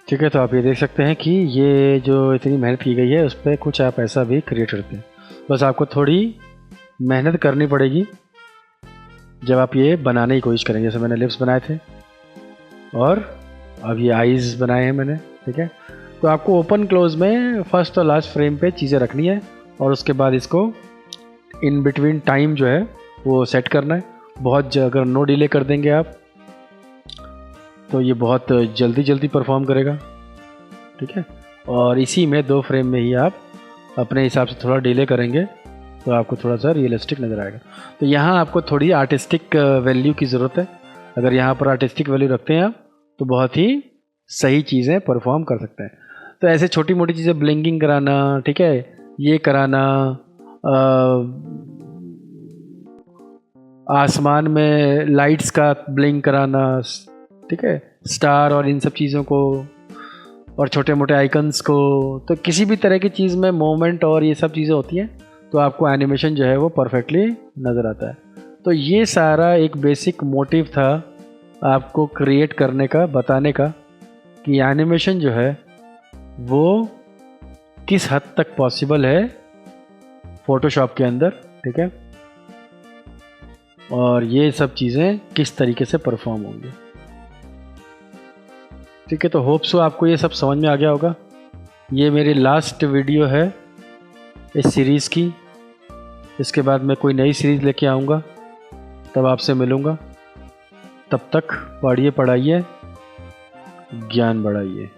ठीक है, तो आप ये देख सकते हैं कि ये जो इतनी मेहनत की गई है उस पर कुछ आप ऐसा भी क्रिएट करते हैं। बस आपको थोड़ी मेहनत करनी पड़ेगी जब आप ये बनाने की कोशिश करेंगे। जैसे मैंने लिप्स बनाए थे और अब ये आईज़ बनाए हैं मैंने, ठीक है। तो आपको ओपन क्लोज में फर्स्ट और लास्ट फ्रेम पे चीज़ें रखनी है और उसके बाद इसको इन बिटवीन टाइम जो है वो सेट करना है। बहुत अगर नो डिले कर देंगे आप तो ये बहुत जल्दी परफॉर्म करेगा, ठीक है। और इसी में 2 फ्रेम में ही आप अपने हिसाब से थोड़ा डिले करेंगे तो आपको थोड़ा सा रियलिस्टिक नज़र आएगा। तो यहाँ आपको थोड़ी आर्टिस्टिक वैल्यू की ज़रूरत है। अगर यहाँ पर आर्टिस्टिक वैल्यू रखते हैं आप तो बहुत ही सही चीज़ें परफॉर्म कर सकते हैं। तो ऐसे छोटी मोटी चीज़ें ब्लिंकिंग कराना, ठीक है, ये कराना, आसमान में लाइट्स का ब्लिंक कराना, ठीक है, स्टार और इन सब चीज़ों को और छोटे मोटे आइकन्स को, तो किसी भी तरह की चीज़ में मोमेंट और ये सब चीज़ें होती हैं तो आपको एनिमेशन जो है वो परफेक्टली नज़र आता है। तो ये सारा एक बेसिक मोटिव था आपको क्रिएट करने का, बताने का कि एनिमेशन जो है वो किस हद तक पॉसिबल है फोटोशॉप के अंदर, ठीक है, और ये सब चीज़ें किस तरीके से परफॉर्म होंगी, ठीक है। तो होप सो आपको ये सब समझ में आ गया होगा। ये मेरी लास्ट वीडियो है इस सीरीज़ की। इसके बाद मैं कोई नई सीरीज़ लेके आऊँगा, तब आपसे मिलूँगा। तब तक पढ़िए, पढ़ाइए, ज्ञान बढ़ाइए।